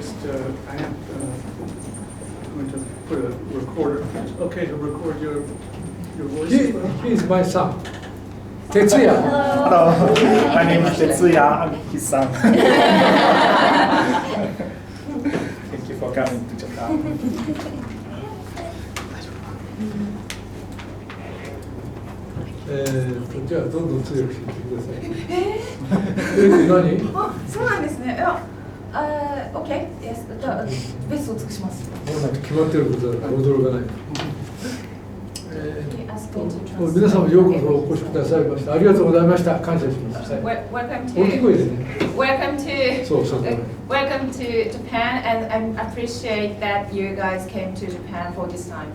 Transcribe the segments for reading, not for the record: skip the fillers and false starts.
just, I am going to put a recorder. It's okay to record your voice as well? He is my son. Tetsuya. Hello, my name is Tetsuya. I'm his son. Thank you for coming to Japan. じゃあどんどん強くしてください。何？あ、そうなんですね。いや、OK、yes、じゃあベストを尽くします。もうなんか決まってることだから驚かない。皆様ようこそお越しくださいました。ありがとうございました。感謝します。Welcome 大きい声でね。Welcome to そうそう。Welcome to Japan, and I appreciate that you guys came to Japan for this time.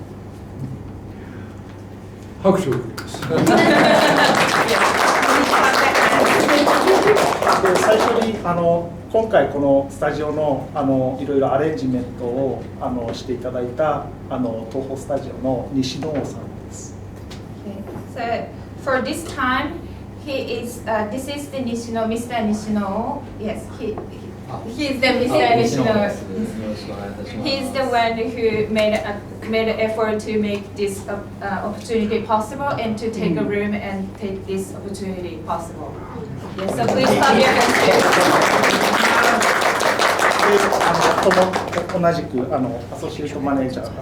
拍手を送ります。最初に今回このスタジオのいろいろアレンジメントをしていただいた東宝スタジオの西野さんです。So for this time, this is the Nishino, Mr. Nishino. Yes, he's the Mr. Nishino. He's the one who made an effort to make this opportunity possible and to take a room and take this opportunity possible. Yes, so please clap your hands. 同じくアソシエイトマネージャーの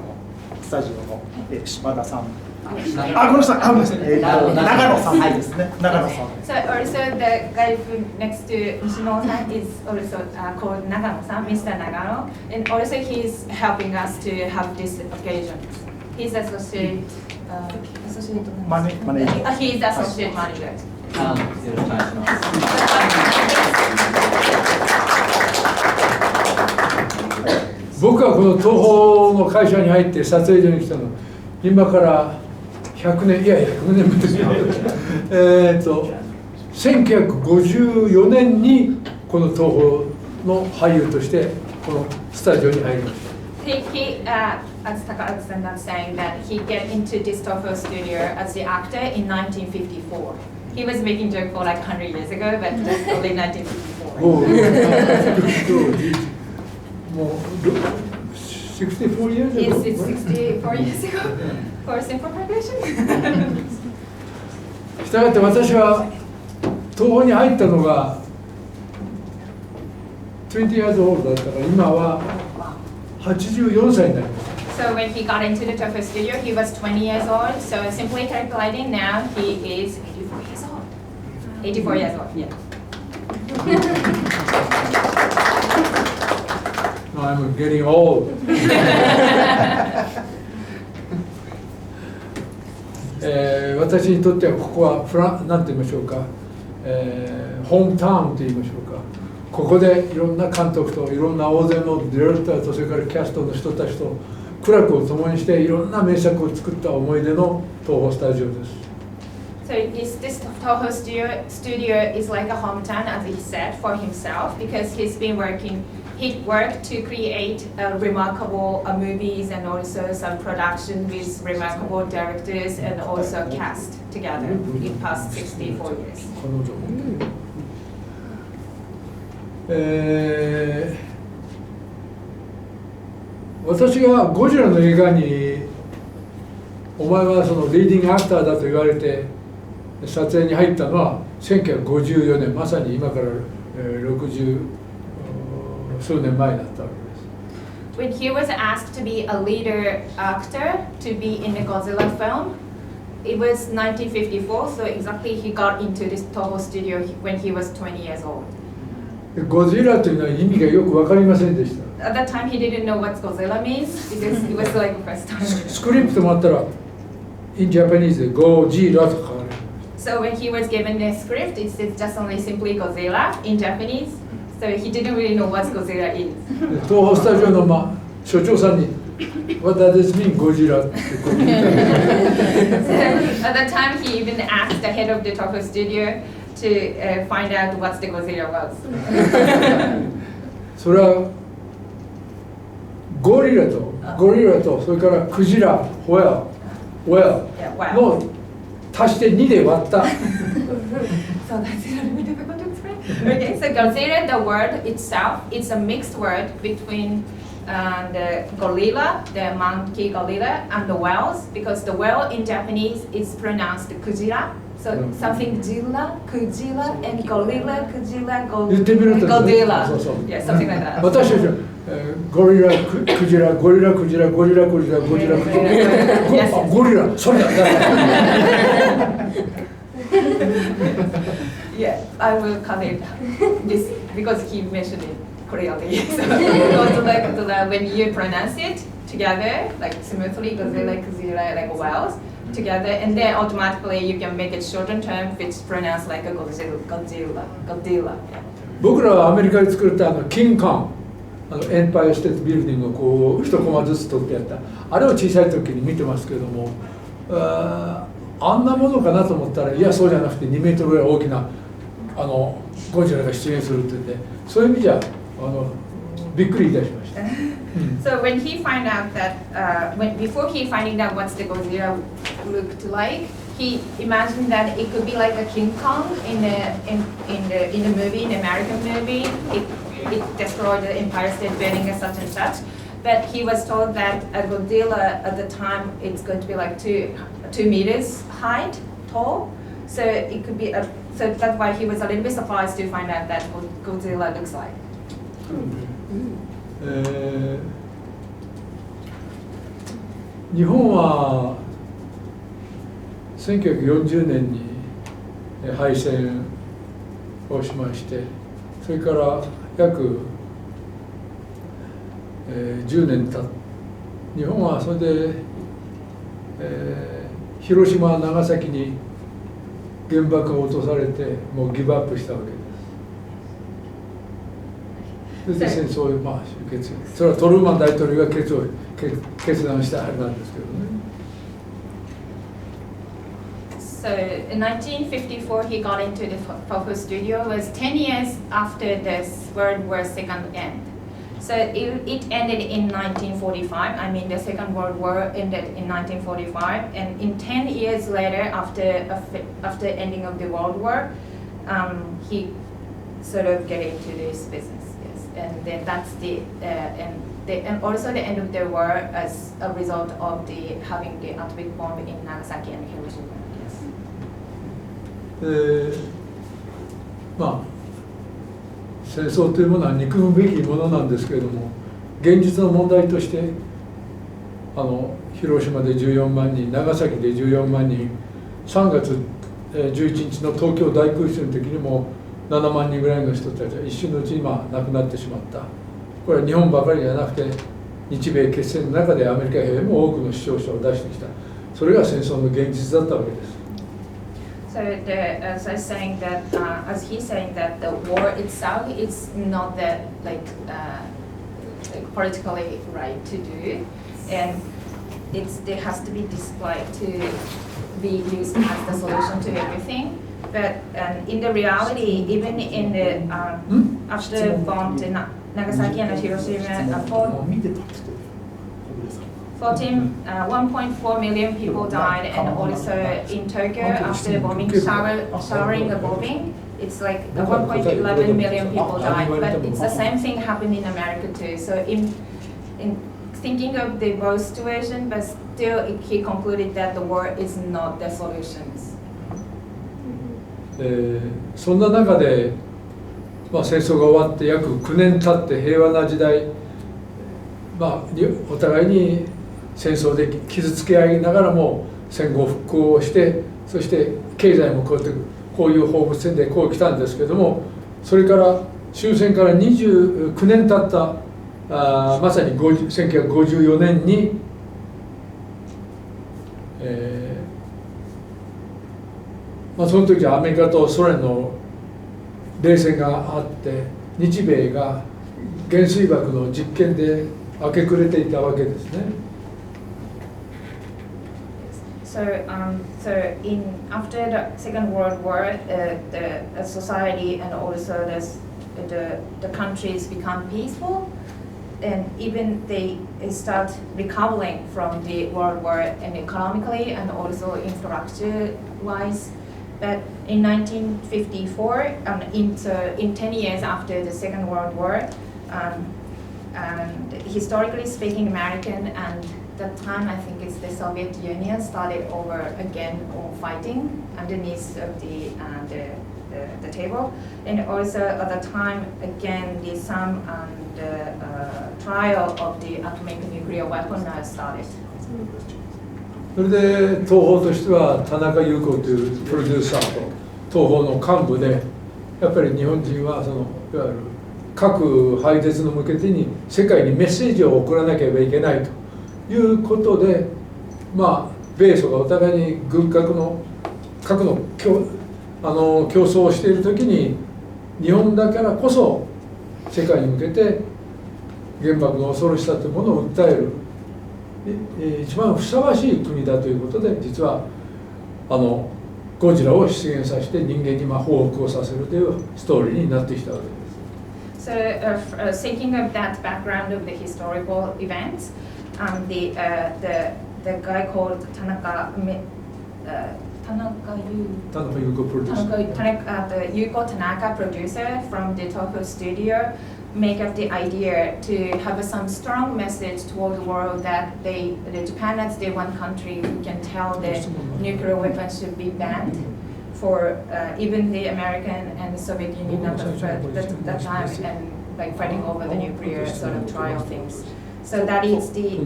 スタジオの島田さん。ごめんなさい、長野さんですね。長野さん。So also the guy next to Nishino-san is also called Nagano-san, Mr. Nagano, and also he's helping us to have this occasion. He's associate manager. He's associate manager. 僕はこの東宝の会社に入って撮影所に来たの今から100年いや100年前ですよ1954年にこの東宝の俳優としてこのスタジオに入りました。As Takarada-san was saying that he get into this Toho studio as the actor in 1954. He was making joke for like 100 years ago, but that's only 1954. もう64 years ago? Yes, it's 64 years ago. For simple calculation. したがって私は東宝に入ったのが20 years old だったから今は84歳になります。So when he got into the Toho studio, he was 20 years old. So simply calculating now, he is 84 years old. 84 years old, yeah. I'm getting old. 私にとってはここはなんて言いましょうか、ホームタウンと言いましょうか。ここでいろんな監督といろんな大勢のディレクターとそれからキャストの人たちと苦楽を共にしていろんな名作を作った思い出の東宝スタジオです。So this Toho studio is like a hometown, as he said, for himself, because he worked to create remarkable movies and also some production with remarkable directors and also cast together in past 64 years. 私がゴジラの映画にお前はそのリーディングアクターだと言われて撮影に入ったのは1954年まさに今から60数年前だったわけです。When he was asked to be a leader actor to be in the Godzilla film, it was 1954, so exactly he got into this Toho studio when he was 20 years old. ゴジラというのは意味がよく分かりませんでした。At that time, he didn't know what Godzilla means because it was like the first time. スクリプトもあったら in Japanese でゴジラと書かれる。So when he was given the script, it's just only simply Godzilla in Japanese. So he didn't really know what Godzilla is. 東宝スタジオの所長さんに What does this mean ゴジラってこう言った。So at that time, he even asked the head of the Toho studio to find out what the Godzilla was. それはゴリラとそれからクジラ、ホエルの足して2で割った。So that's a little bit difficult to explain. Okay, so Godzilla, the word itself, it's a mixed word between the gorilla, the monkey gorilla, and the whales, because the whale in Japanese is pronounced kujira. So something Jilla, Kujila, and gorilla, Kujila, Godzilla. Yeah, something like that. 私たちは、ゴリラ、クジラ、ゴリラ、クジラ、ゴリラ、クジラ、ゴリラ、クジラ、ゴリラ、それだ。Yeah, I will cut it this because he mentioned it clearly. So Godzilla, when you pronounce it together, like smoothly, Godzilla, Kujira, like vowels together, and then automatically you can make it shortened term which pronounced like a Godzilla. 僕らはアメリカで作ったキングカン、エンパイアステートビルディングをこう一コマずつ取ってやった。あれを小さい時に見てますけども、あんなものかなと思ったら、いやそうじゃなくて2メートルぐらい大きなゴジラが出現するって言って、そういう意味じゃびっくりいたしました。So when he found out that, before he finding out what the Godzilla looked like, he imagined that it could be like a King Kong in the movie, in the American movie. It destroyed the Empire State Building and such and such. But he was told that a Godzilla at the time it's going to be like 2 meters height, tall. So it could be so that's why he was a little bit surprised to find out that what Godzilla looks like. 日本は1940年に敗戦をしまして、それから約10年経って日本はそれで、広島長崎に原爆が落とされてもうギブアップしたわけです。それで戦争を終結、それはトルーマン大統領が決断したあれなんですけどね。So in 1954 he got into the photo studio. It was 10 years after the World War II end. So it ended in 1945. I mean the Second World War ended in 1945, and in 10 years later, after ending of the World War, he sort of get into this business. And then that's and also the end of the war as a result of having the atomic bomb in Nagasaki and Hiroshima. Yes. 戦争というものは憎むべきものなんですけれども、現実の問題として広島で14万人、長崎で14万人、3月11日の東京大空襲の時にも7万人ぐらいの人たちは一瞬のうちに亡くなってしまった。これは日本ばかりじゃなくて日米決戦の中でアメリカ兵も多くの死傷者を出してきた。それが戦争の現実だったわけです。So as he's saying that the war itself is not that like politically right to do, and there has to be displayed to be used as the solution to everything. But in the reality, even in the after bombed in Nagasaki and Hiroshima, 1.4 million people died, and also in Tokyo after the bombing, showering the bombing, it's like 1.11 million people died. But it's the same thing happened in America too. So in thinking of the both situation, but still he concluded that the war is not the solutions. そんな中で、戦争が終わって約9年経って平和な時代、お互いに戦争で傷つけ合いながらも戦後復興をして、そして経済もこういう放物線でこう来たんですけども、それから終戦から29年経ったまさに1954年に、その時はアメリカとソ連の冷戦があって、日米が原水爆の実験で明け暮れていたわけですね。So after the Second World War, the society and also the countries become peaceful, and even they start recovering from the World War, and economically and also infrastructure-wise. But in 1954, in 10 years after the Second World War, and historically speaking, American and that time I think it's the Soviet Union started over again on fighting underneath of the table, and also at the time again the sum and trial of the atomic nuclear weapon started. それで東宝としては田中裕子というプロデューサーと東宝の幹部でやっぱり日本人はそのいわゆる核廃絶の向けてに世界にメッセージを送らなければいけないということで、まあ米ソがお互いに軍拡の核の競争をしている時に日本だからこそ世界に向けて原爆の恐ろしさというものを訴える一番ふさわしい国だということで実はゴジラを出現させて人間に報復をさせるというストーリーになってきたわけです。So, thinking of that background of the historical events, the guy called Yuko Tanaka, producer from the Toho studio, make up the idea to have some strong message toward the world that Japan as the one country who can tell that nuclear weapons should be banned for even the American and the Soviet Union at that time and like fighting over the nuclear sort of trial things. So that is the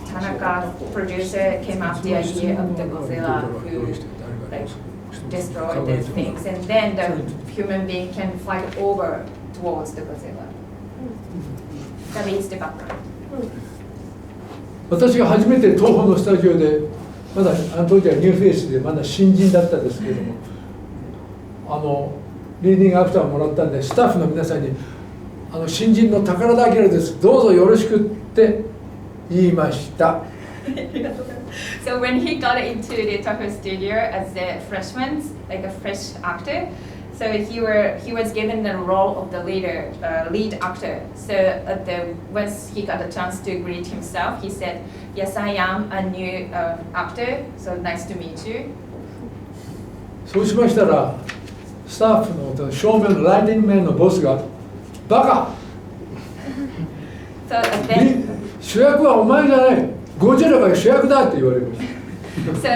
Tanaka producer came up the idea of the Godzilla who like destroyed the things, and then the human being can fight over towards the Godzilla. That is the background. 私が初めて東宝のスタジオでまだあの時はニューフェイスでまだ新人だったんですけれどもリーディングアクターをもらったんでスタッフの皆さんに新人の宝田明ですどうぞよろしくって言いました。So when he got into the Toho studio as a freshman, like a fresh actor, so he was given the role of the lead actor. So once he got a chance to greet himself, he said, "Yes, I am a new actor. So nice to meet you." そうしましたらスタッフの正面のライティングメンのボスがバカ。So then 主役はお前じゃない。ゴジラが主役だって言われました。So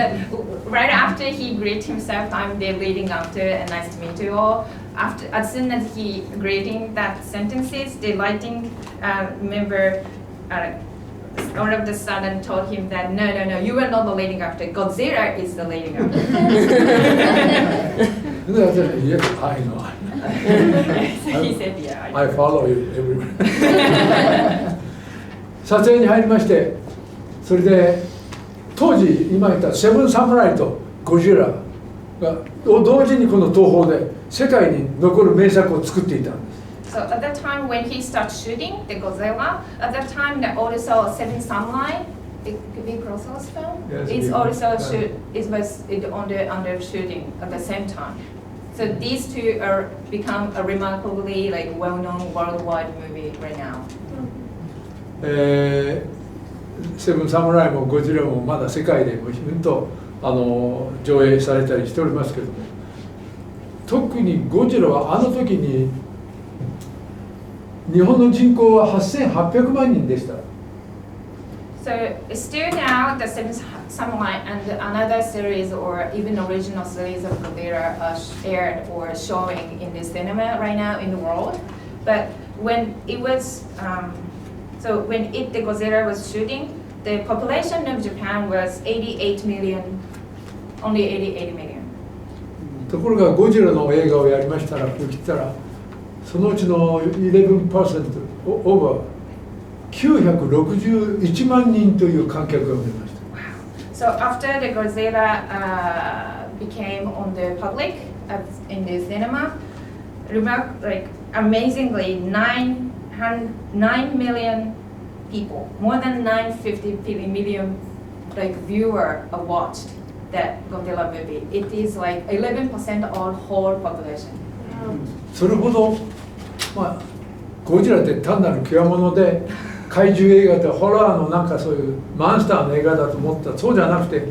right after he greeted himself, I'm the leading actor and nice to meet you all. As soon as he greeting that sentences, the lighting member all of the sudden told him that no, you are not the leading actor. Godzilla is the leading actor. Yes, I know. He said, yeah. I follow you everywhere. 撮影に入りまして、それで当時今言ったセブンサムライとゴジラが同時にこの東宝で世界に残る名作を作っていたんです。So at that time when he started shooting the Godzilla, at that time the also Seven Samurai, the big Kurosawa's film, yes, it's also was under shooting at the same time. So these two become a remarkably like well-known worldwide movie right now. セブンサムライもゴジラもまだ世界でもうんと上映されたりしておりますけども、特にゴジラはあの時に日本の人口は8800万人でした。So still now the Seven Samurai and another series or even original series of Godzilla are aired or showing in the cinema right now in the world. But when it was when the Godzilla was shooting, the population of Japan was 88 million, only 88 million. ところがゴジラの映画をやりましたら、こう来たらそのうちの 11% over 961万人という観客が見ました。So after the Godzilla became on the public in the cinema, like amazingly 9 million people, more than 950 million like viewer watched that Godzilla movie. It is like 11% of whole population. それほど、ゴジラって単なる極物で怪獣映画ってホラーのなんかそういうマンスターの映画だと思ったらそうじゃなくて、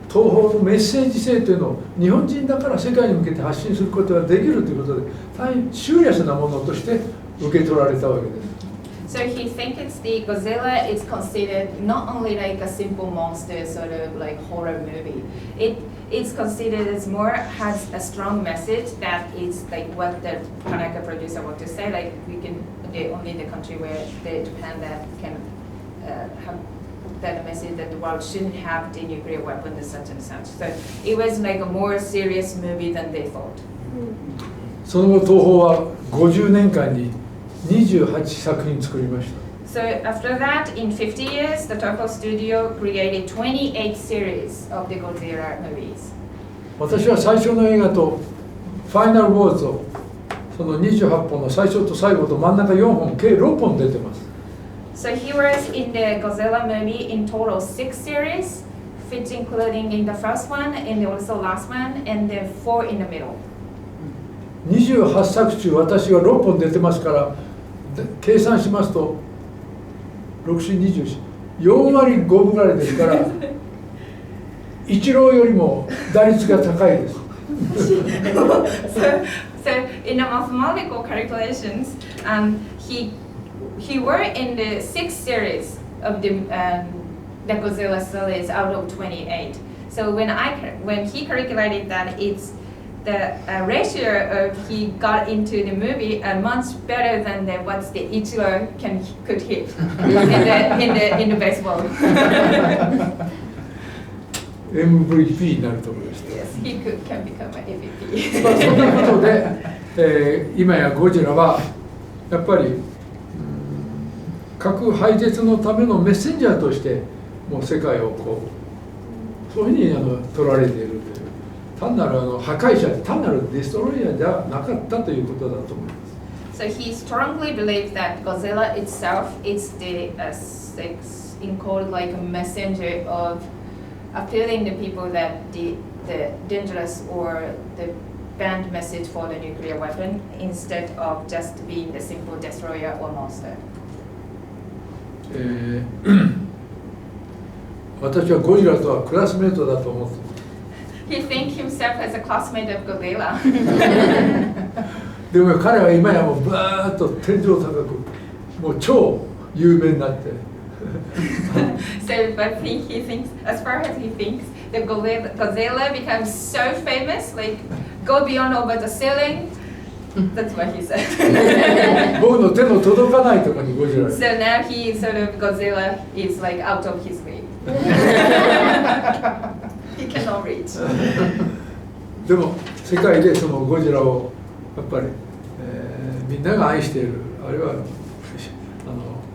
東東宝のメッセージ性というのを日本人だから世界に向けて発信することができるということで、大変シューレスなものとして受け取られたわけです。So he thinks the Godzilla is considered not only like a simple monster sort of like horror movie. It is considered as more has a strong message that is like what the Tanaka producer want to say. Like we can only the country where Japan that can have that message that the world shouldn't have the nuclear weapon and such and such. So it was like a more serious movie than they thought. その後東宝は50年間に28作品作りました。So after that, in 50 years, the Toho Studio created 28 series of the Godzilla movies. 私は最初の映画とファイナルウォーズをその28本の最初と最後と真ん中4本計6本出てます。So he was in the Godzilla movie in total 6 series, which including in the first one and also last one and then 4 in the middle. 28作中私が6本出てますから計算しますと6、4、24割5分ぐらいですからイチローよりも打率が高いです。So in the mathematical calculations, he were in the 6th series of the Godzilla series out of 28. So when he calculated that, it's the ratio of he got into the movie much better than what the Ichiro could hit in the baseball. MVP になると思います。Yes, he can become an MVP. まあそんなことで、今やゴジラはやっぱり核廃絶のためのメッセンジャーとしてもう世界をこうそういうふうに取られているという単なる破壊者単なるデストロイヤーじゃなかったということだと思います。So he strongly believes that Godzilla itself is the encoded like a messenger of appealing to people that the dangerous or the banned message for the nuclear weapon instead of just being the simple destroyer or monster. 私はゴジラとはクラスメートだと思って He thinks himself as a classmate of Godzilla. でも彼は今やもうバーッと天井高くもう超有名になって So, but he thinks, as far as he thinks, the Godzilla becomes so famous, like go beyond over the ceiling. That's what he said. 僕の手の届かないところにゴジラ So now he sort of Godzilla is like out of his league. He cannot reach. でも世界でそのゴジラをやっぱり、みんなが愛しているあるいは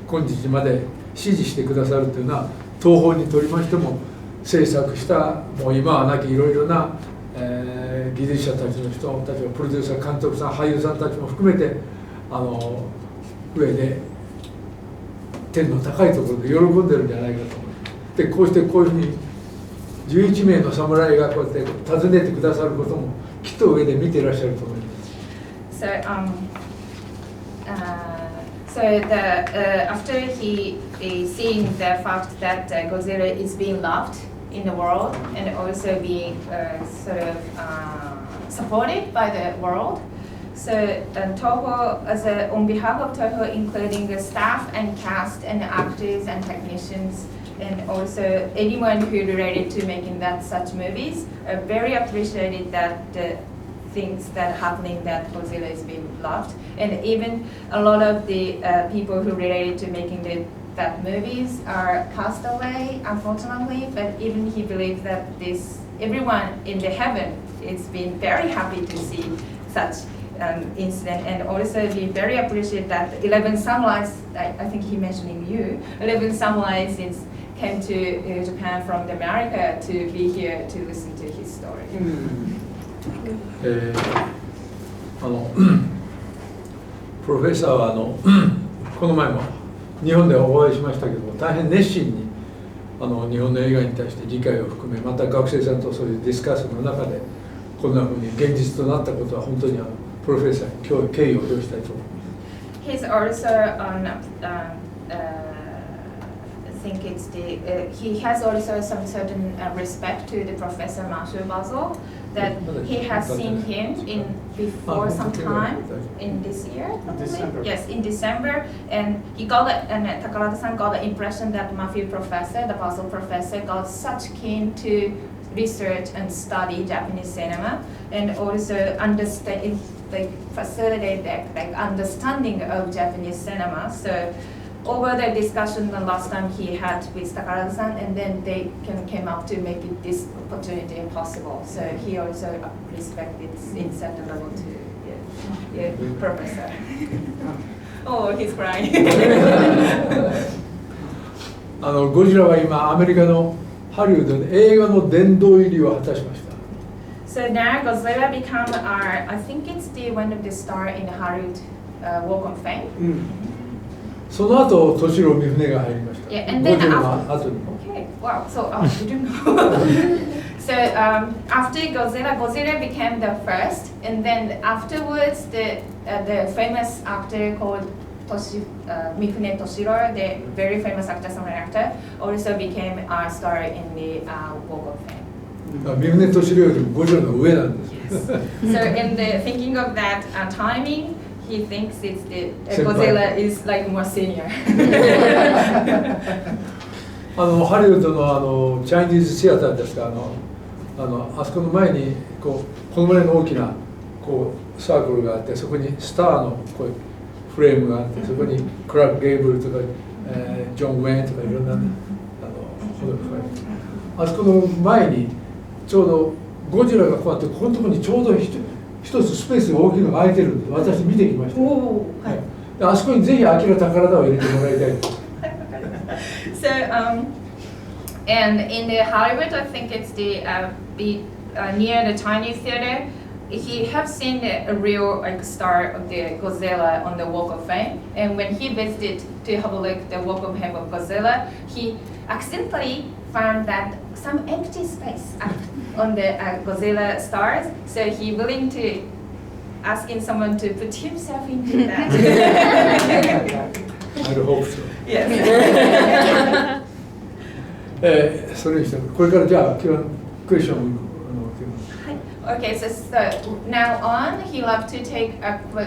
今日まで支持してくださるというのは東宝にとりましても制作したもう今はなきいろいろな、技術者たちの人たちプロデューサー監督さん俳優さんたちも含めて上で天の高いところで喜んでるんじゃないかと思う。でこうしてこういうふうに11名の侍がこうやって訪ねてくださることもきっと上で見ていらっしゃると思います。So after he is seeing the fact that Godzilla is being loved in the world and also being sort of supported by the world, so Toho, on behalf of Toho, including the staff and cast and actors and technicians, and also anyone who related to making such movies, are very appreciated that the things that happening that Godzilla is being loved, and even a lot of the people who related to making that movies are cast away, unfortunately. But even he believes that everyone in the heaven is being very happy to see such incident, and also be very appreciated that 11 samurais, I think he mentioning you, 11 samurais came to Japan from America to be here to listen to his story. プロフェッサーはこの前も日本でお会いしましたけども大変熱心に日本の映画に対して理解を含めまた学生さんとそういうディスカッションの中でこんなふうに現実となったことは本当にプロフェッサーに敬意を表したいと思います。He's also think it's he has also some certain respect to the Professor Marshall Basel, that he has seen him before some time in this year, probably. December. Yes, in December, and Takarada-san got the impression that Matthew professor, the Basel professor, got such keen to research and study Japanese cinema, and also understand, facilitate the understanding of Japanese cinema. So over the discussion the last time he had with Takarada-san, and then they came up to make this opportunity possible. So he also respected in certain level to professor. Oh, he's crying. ゴジラは今アメリカのハリウッドで映画の殿堂入りを果たしました。 So now Godzilla become I think it's one of the star in Hollywood Walk of Fame. その後、敏郎三船が入りました。 Yeah, and ゴ then ジラ after, の後に。 okay, wow. So you didn't know. So after Godzilla became the first, and then afterwards the famous actor called Mifune Toshiro, the very famous actor, samurai actor, also became a star in the Walk of Fame. 三船敏郎よりもゴジラの上なんです。 So in the thinking of that timing, he thinks it's Godzilla is like more senior. ハリウッドのチャイニーズシアターですか、あそこの前にこのぐらいの大きなサークルがあって、そこにスターのフレームがあって、そこにクラーク・ゲーブルとか、ジョン・ウェインとかいろんなあそこの前にちょうどゴジラがこうやってここのところにちょうど一つスペースが大きいのが空いてるんです。私見てきました。であそこにぜひアキラ・タカラダを入れてもらいたい。So and in the Hollywood, I think it's near the Chinese theater. He have seen a real star of the Godzilla on the Walk of Fame, and when he visited to have a look at the Walk of Fame of Godzilla, he accidentally found that some empty space on the Godzilla stars. So he willing to asking someone to put himself into that. I hope so. Yes. それにしてもこれからじゃあクエスチョンをOkay, so now on, he love to take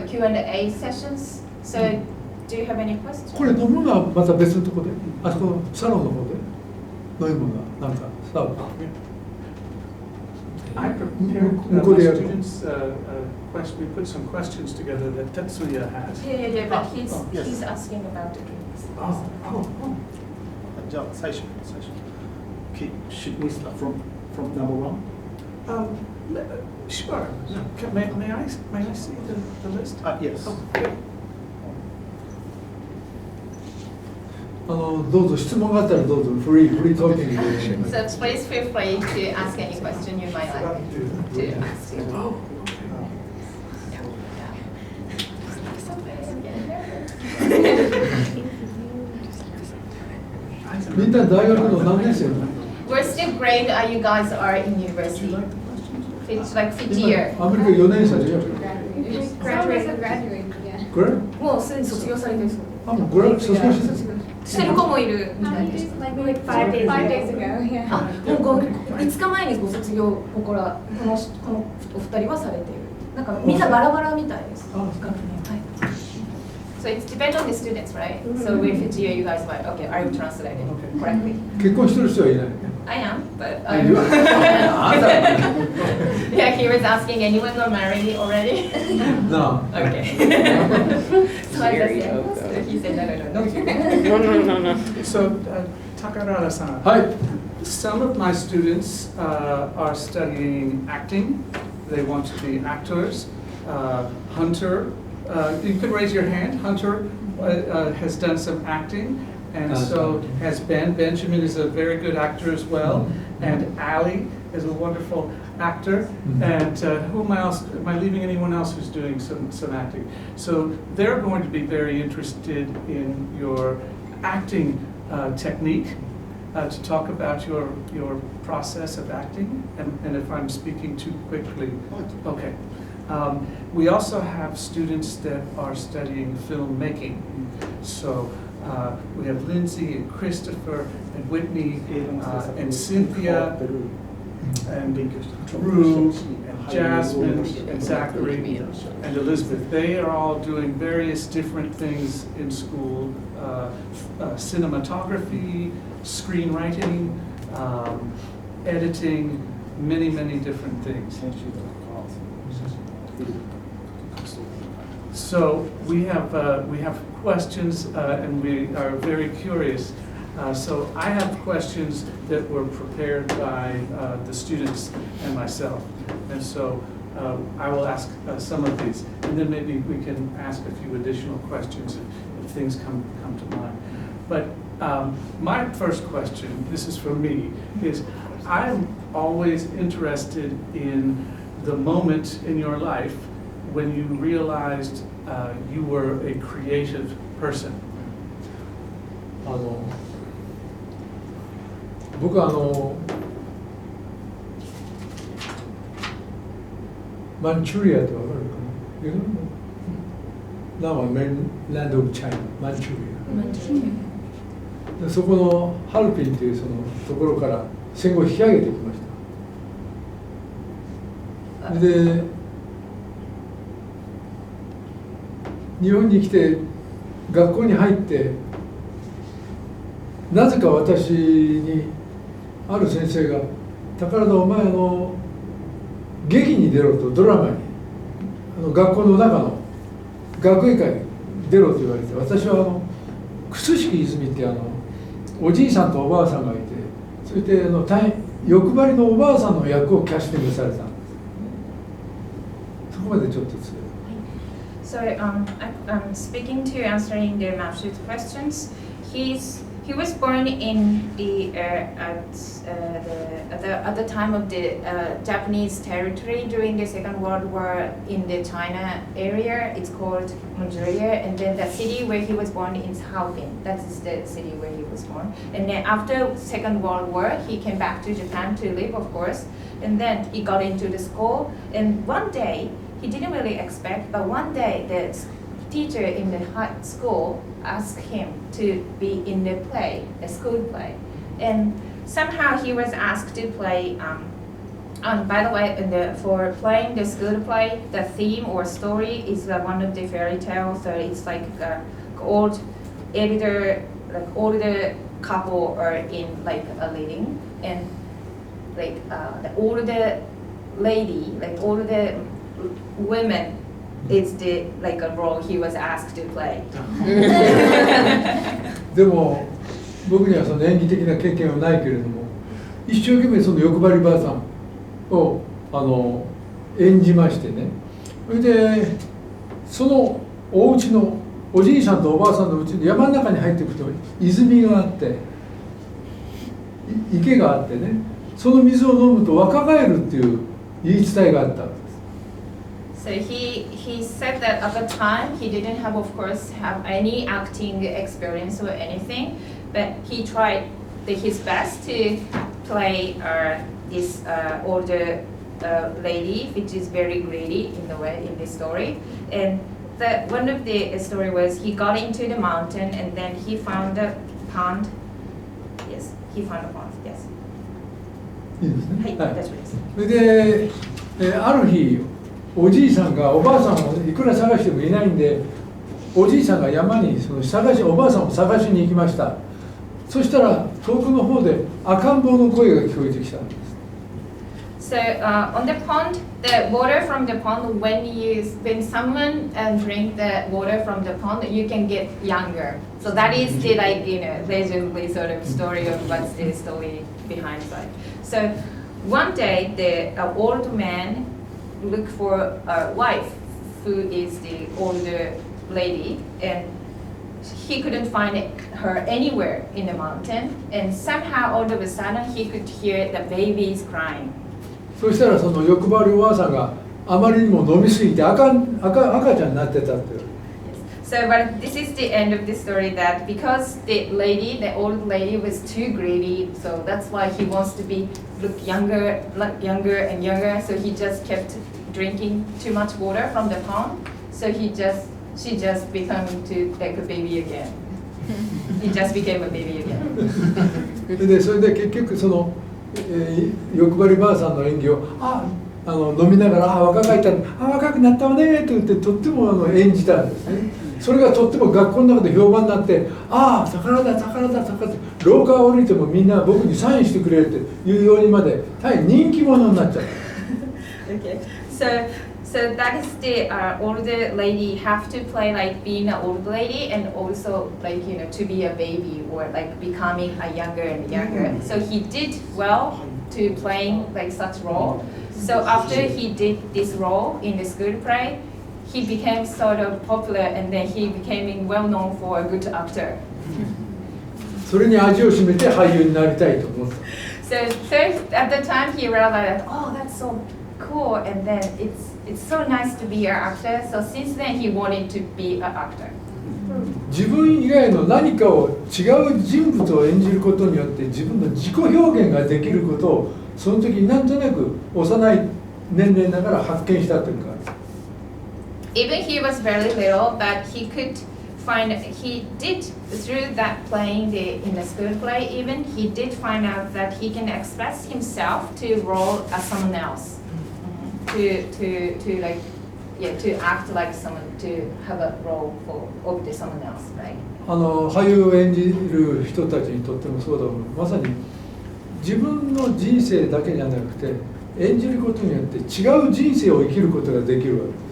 Q&A sessions. So, do you have any questions? これ飲むのはまた別のところで、あそこのサロンの方で飲み物はなんかサーブ。 I prepared my students' question. We put some questions together that Tetsuya has. Yeah, but he's asking about the drinks. Oh. じゃあ最初。Okay, should we start from number one? Sure. May I see the list? Yes. Oh, good. どうぞ質問があったらどうぞフリートーキングで。 So please feel free to ask any question you might like to ask. Oh, okay. みんな大学の何年生なの？ What grade are you guys are in university? It's like fifth year. アメリカ4年生でしょ。 Graduate. Grad？ もうすでに卒業されてるそう。あ、もうグラ卒業してる。してる子もいるみたいです。Like 5 days ago, yeah. あ、もう5日前にご卒業このお二人はされている。なんかみんなバラバラみたいです。学年。はい。So it depends on the students, right? So with each year you guys might, okay, are you translating correctly? 結婚してる人はいない。 I am, but Yeah, yeah, he was asking anyone got married already? No. Okay. So I just said, he said no. So, Takarada-san. はい。 Some of my students are studying acting. They want to be actors. Hunter, you can raise your hand. Hunter has done some acting, and so has Ben. Benjamin is a very good actor as well, and Ali is a wonderful actor. And who am I else? Am I leaving anyone else who's doing some acting? So they're going to be very interested in your acting technique. To talk about your process of acting, and if I'm speaking too quickly, okay. We also have students that are studying filmmaking, so We have Lindsay and Christopher and Whitney 映画の制作 and に Cynthia 関わってる and 勉強してる Rue 人たち and 俳優を Jasmine 目指してる and Zachary and Elizabeth. They are all doing various different things in school, cinematography, screenwriting, editing, many, many different things. 編集とかフィルムとかそういう So we have questions and we are very curious. So I have questions that were prepared by the students and myself. And so I will ask some of these. And then maybe we can ask a few additional questions if things come to mind. But my first question, this is for me, is I'm always interested in the moment in your life when you realized you were a creative person. 僕はマンチュリアってわかるかな？Now I'm mainland of China, マンチュリア。でそこのハルピンというそのところから戦後引き上げてきました。で日本に来て学校に入ってなぜか私にある先生が「宝田お前劇に出ろ」とドラマに学校の中の学芸会に出ろと言われて私は楠敷泉っておじいさんとおばあさんがいてそして欲張りのおばあさんの役をキャスティングされたんですそこまでちょっと強い。So speaking to answering the Mapshoot questions, he was born in at the time of the Japanese territory during the Second World War in the China area. It's called Manchuria, and then the city where he was born is Harbin. That is the city where he was born. And then after Second World War, he came back to Japan to live, of course. And then he got into the school. And one day, he didn't really expect, but one day the teacher in the high school asked him to be in the play, the school play. And somehow he was asked to play, by the way, for playing the school play, the theme or story is one of the fairy tales. So it's like old older couple are in like a living, and like the older lady, like older women is the like a role he was asked to play. でも僕にはその演技的な経験はないけれども一生懸命その欲張りばあさんを演じましてねそれでそのお家のおじいさんとおばあさんのうちの山の中に入っていくと泉があって池があってねその水を飲むと若返るっていう言い伝えがあったわけです。So he said that at the time he didn't have, of course, have any acting experience or anything, but he tried his best to play this older lady, which is very greedy in the way in this story. And one of the story was he got into the mountain and then he found a pond. Yes, he found a pond. Yes. いいですね。はい、大丈夫です。それで、ある日おじいさんがおばあさんをいくら探してもいないんでおじいさんが山におばあさんを探しに行きました。そしたら遠くの方で赤ん坊の声が聞こえてきたんです。So on the pond, the water from the pond, when someone drink the water from the pond, you can get younger. So that is the legendary sort of story of what's the story behind that. So one day, the old man looked for a wife who is the older lady, and he couldn't find her anywhere in the mountain. And somehow, all of a sudden, he could hear the babies crying. そしたらその欲張りおばあさんがあまりにも飲みすぎて赤ちゃんになってたって。So, but this is the end of the story that because the old lady was too greedy, so that's why he wants to look younger and younger. So he just kept drinking too much water from the pond. So she just became to like a baby again. he just became a baby again. でそれで結局その、欲張りばあさんの演技を飲みながら若返った若くなったわねと言ってとっても演じたんですね。それがとっても学校の中で評判になって宝だ廊下を降りてもみんな僕にサインしてくれっていうようにまで大変人気者になっちゃった。Okay, so that is the older lady have to play like being an old lady and also like to be a baby or like becoming a younger and younger. So he did well to playing like such role. So after he did this role in the school play, he became sort of popular and then he became well known for a good actor. それに味を占めて俳優になりたいと思った。So at the time he realized, oh, that's so cool, and then it's so nice to be an actor. So since then he wanted to be an actor. 自分以外の何かを違う人物を演じることによって自分の自己表現ができることをその時になんとなく幼い年齢ながら発見したというか。Even he was very little, but he did through that playing in the school play. Even he did find out that he can express himself to role as someone else, to act like someone, to have a role of someone else, right? 俳優を演じる人たちにとってもそうだもん。まさに自分の人生だけじゃなくて演じることによって違う人生を生きることができるわけです。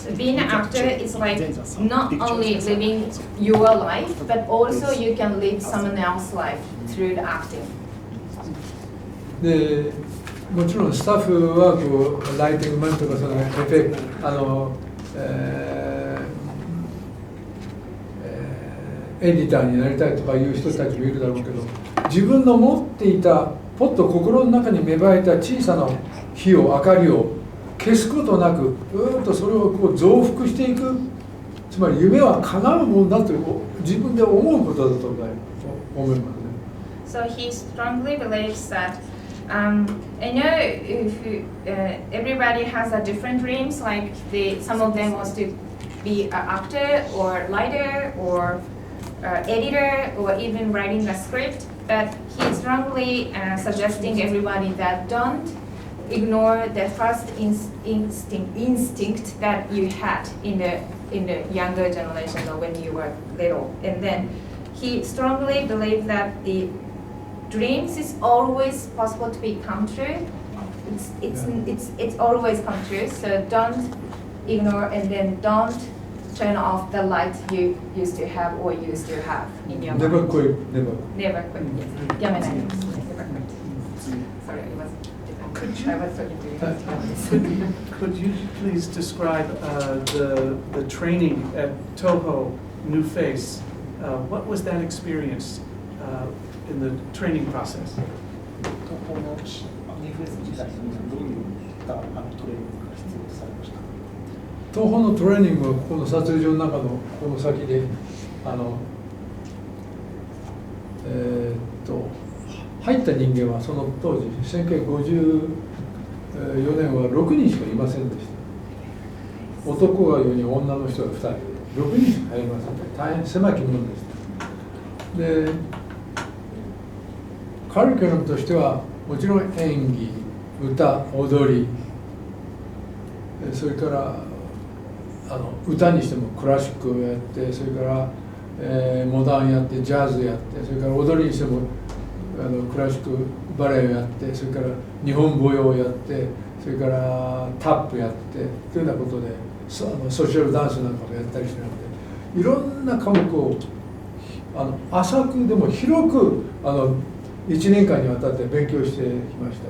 So being an actor is like not only living your life, but also you can live someone else's life through the acting. でもちろんスタッフはこうライティングマンとかそのエフェクトエディターになりたいとかいう人たちもいるだろうけど、自分の持っていたポッと心の中に芽生えた小さな火を明かりを消すことなくとそれをこう増幅していく、つまり夢は叶うものだと自分で思うことだと思いますね。So he strongly believes that I know everybody has a different dreams, like some of them wants to be an actor or writer or editor or even writing a script, but he's strongly suggesting everybody that don't ignore the first instinct that you had in the younger generation or when you were little. And then he strongly believes that the dreams is always possible to become true. It's always come true. So don't ignore and then don't turn off the light you used to have or used to have in your mind. Never quit, never. Never quit. Yes. やめないです。Never quit. Sorry, it was. I was talking to you. Could you please describe the training at Toho New Face? What was that experience in the training process? このニューフェイス時代にどういったトレーニングが必要とされましたか？東宝のトレーニングはここの撮影所の中のこの先で入った人間はその当時1954年は6人しかいませんでした。男が4人女の人が2人で6人しか入りませんで大変狭きものでした。でカリキュラムとしてはもちろん演技、歌、踊り、それから歌にしてもクラシックをやって、それから、モダンやってジャズやって、それから踊りにしてもクラシックバレエをやって、それから日本舞踊をやって、それからタップやってというようなことでソーシャルダンスなんかもやったりしてなくて、いろんな科目を浅くでも広く1年間にわたって勉強してきました。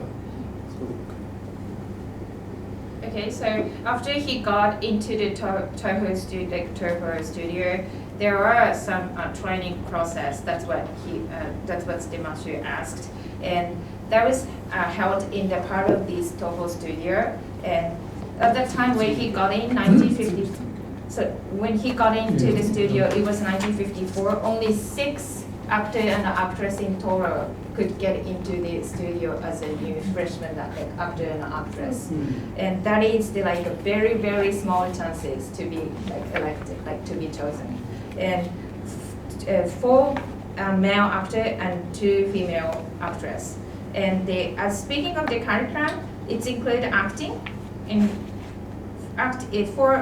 Okay, so after he got into the Toho studio, there are some training process. That's what Dimashi asked, and that was held in the part of this Toho studio. And at the time when he got in 1950, so when he got into the studio, it was 1954. Only 6 actor and actress in Toro could get into the studio as a new freshman actor and actress, and that is like a very very small chances to be elected, to be chosen. And 4 male actor and 2 female actress. And speaking of the curriculum, it's include acting.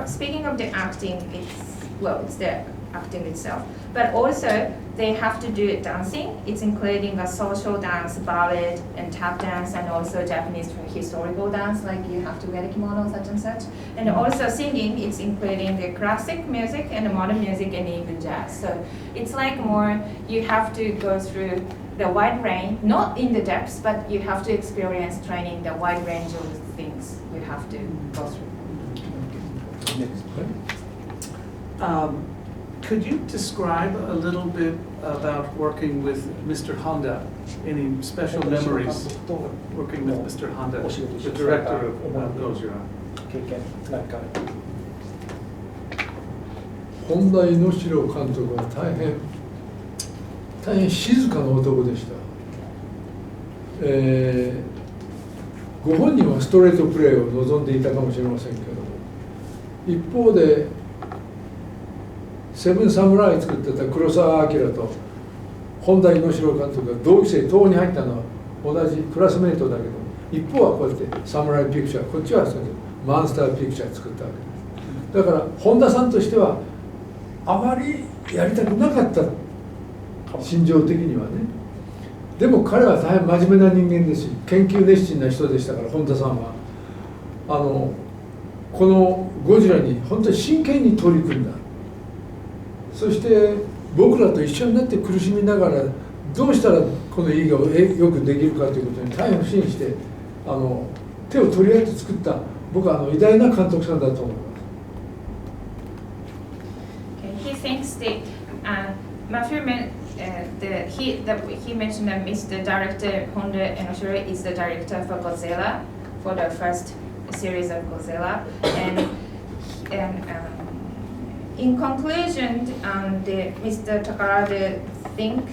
Speaking of the acting, it's the acting itself, but also they have to do dancing. It's including a social dance, ballet, and tap dance, and also Japanese historical dance, like you have to wear a kimono, such and such. And also singing, it's including the classic music and the modern music and even jazz. So it's like more, you have to go through the wide range, not in the depths, but you have to experience training the wide range of things you have to go through. Could you describe a little bit about working with Mr. Honda? Any special memories working with Mr. Honda, the director of Godzilla? 経験なんか本田猪代監督は大変静かな男でした、ご本人はストレートプレーを望んでいたかもしれませんけども、一方でセブン侍作ってた黒澤明と本田猪代監督が同期生党に入ったのは同じクラスメートだけど、一方はこうやってサムライピクチャー、こっちはマンスターピクチャー作ったわけです。だから本田さんとしてはあまりやりたくなかった、心情的にはね。でも彼は大変真面目な人間ですし、研究熱心な人でしたから、本田さんはこのゴジラに本当に真剣に取り組んだ。そして僕らと一緒になって苦しみながらどうしたらこの映画をよくできるかということに大変不信して手を取り合って作った僕は偉大な監督さんだと思います。He thinks that Matthew he mentioned that Mr. Director Honda Enoshiro is the director for Godzilla, for the first series of Godzilla, and in conclusion, Mr. Takarada think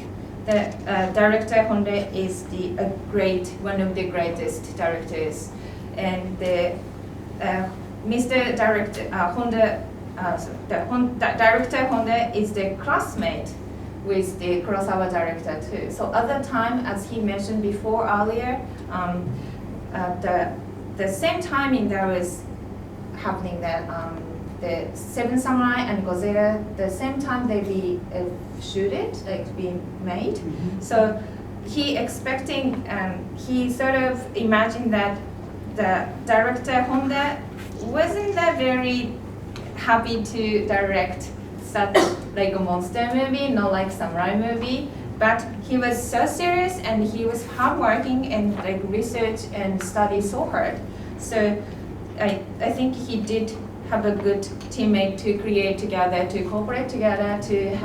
that director Honda is one of the greatest directors, and Mr. Director Honda, director Honda is the classmate with the Kurosawa director too. So at the time, as he mentioned before earlier, the same timing that was happening that the Seven Samurai and Godzilla, the same time they be shooted, like being made. So he sort of imagined that the director Honda wasn't that very happy to direct such like a monster movie, not like samurai movie. But he was so serious and he was hardworking and like research and study so hard. So I think he did have a good teammate to create together, to cooperate together, to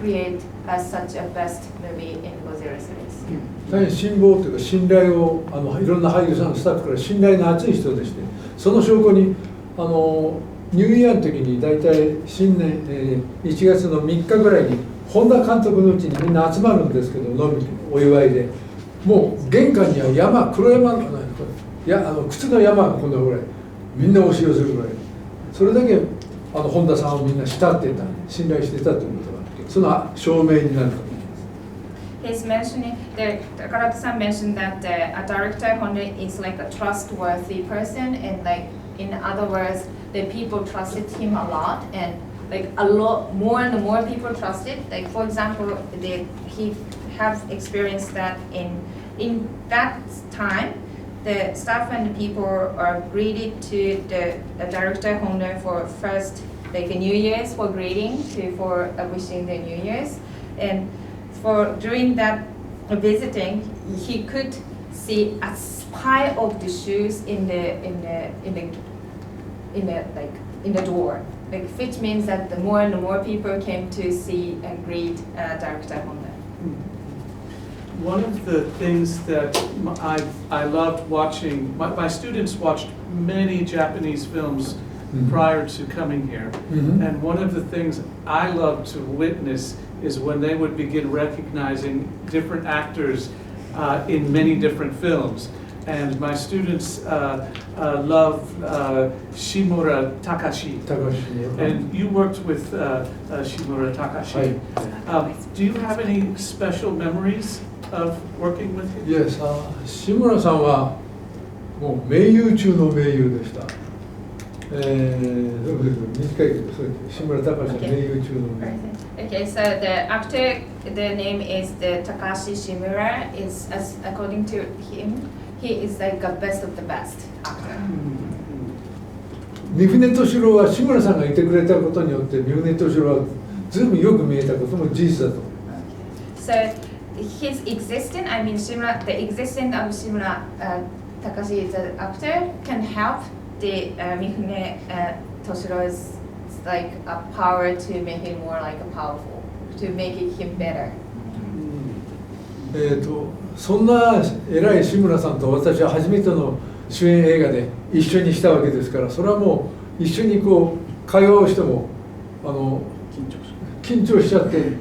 create such a best movie in Godzilla series. 大変辛抱というか信頼をいろんな俳優さんのスタッフから信頼の厚い人でして、その証拠にニューイヤーの時に大体新年、1月の3日ぐらいに本田監督のうちにみんな集まるんですけど、飲みお祝いでもう玄関には黒山の靴の山がこんなぐらいみんな押し寄せるぐらい、それだけ本田さんをみんな慕ってた、信頼してたということがその証明になると思います。He's mentioning, Takarada-san mentioned that a director Honda is like a trustworthy person, and like in other words, the people trusted him a lot, and like a lot more and more people trusted. Like for example, he have experienced that in that time, the staff and the people are greeted to the director Honda for first like a New Year's for greeting for wishing the New Year's, and during that visiting, he could see a pile of the shoes in the door, which means that the more and more people came to see and greet director Honda. One of the things that I loved watching, my students watched many Japanese films prior to coming here, and one of the things I loved to witness is when they would begin recognizing different actors in many different films. and my students love Shimura Takashi. 高橋 And you worked with Shimura Takashi. Do you have any special memories of working with him? Yes, 志村さんはもう名優中の名優でした。どうです短いけど、そうです。志村隆は名優中の名優。Okay, so the actor, the name is the Takashi Shimura. Is according to him, he is like the best of the best actor. 三船敏郎は志村さんがいてくれたことによって三船敏郎はずいぶんよく見えたことも事実だと思います。So his existence, I mean Shimura, the existence of Shimura Takashi as an actor can help the Mifune Toshiro's like a power to make him more like powerful, to make him better. そんな偉い志村さんと私は初めての主演映画で一緒にしたわけですから、それはもう一緒にこう会話をしても緊張しちゃって、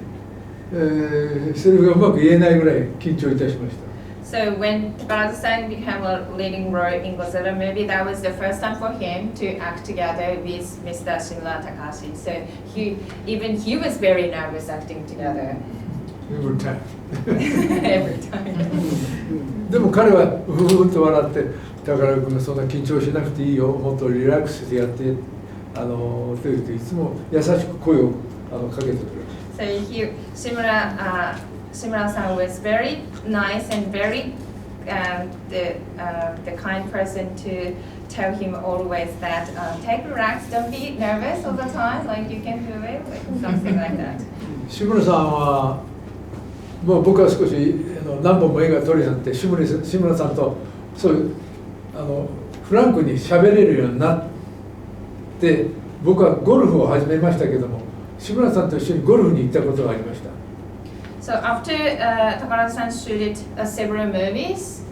セリフがうまく言えないぐらい緊張いたしました。So when Takarada-san became a leading role in Godzilla movie, that was the first time for him to act together with Mr. Shimura Takashi. So he was very nervous acting together. Every time. Every time. でも彼はうふんと笑って「宝君がそんな緊張しなくていいよ、もっとリラックスしてやって」と言っていつも優しく声をかけてくれる。So Shimura-san was very nice and very the kind person to tell him always that take relax, don't be nervous all the time, like you can do it, like something like that. 志村さんはもう僕は少し何本も映画撮るようになって志村さんとそういうフランクに喋れるようになって僕はゴルフを始めましたけども志村さんと一緒にゴルフに行ったことがありました。So after Takarada-san shooted several movies,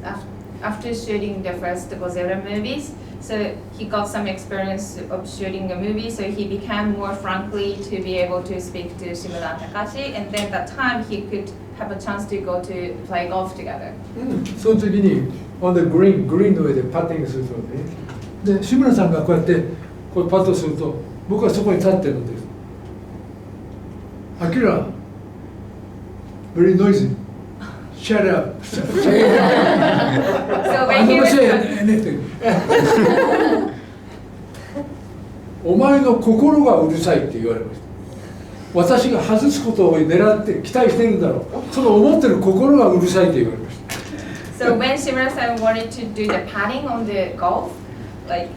after shooting the first Godzilla movies, so he got some experience of shooting a movie, so he became more frankly to be able to speak to Shimura Takashi, and then that time he could have a chance to go to play golf together. その時にon the green の上でパッティングするとね、で志村さんがこうやってこうパットすると僕はそこに立ってるんです。Akira, very noisy. Shut up. So when he I never was say anything. お前の心がうるさいって言われました。私が外すことを狙って期待してるんだろう。その思ってる心がうるさいって言われました。So when Shimura-san wanted to do the padding on the golf, like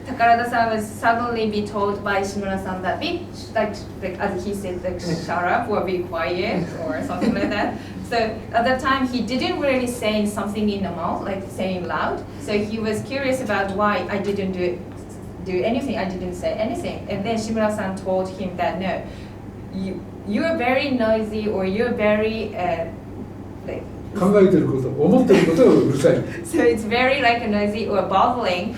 Takarada-san was suddenly be told by Shimura-san that like as he said, like shut up or be quiet or something like that. So at that time he didn't really say something in the mouth, like saying loud. So he was curious about why I didn't do anything. I didn't say anything. And then Shimura-san told him that no, you are very noisy or you're very like. 考えてること、思ってることがうるさい。So it's very like noisy or babbling.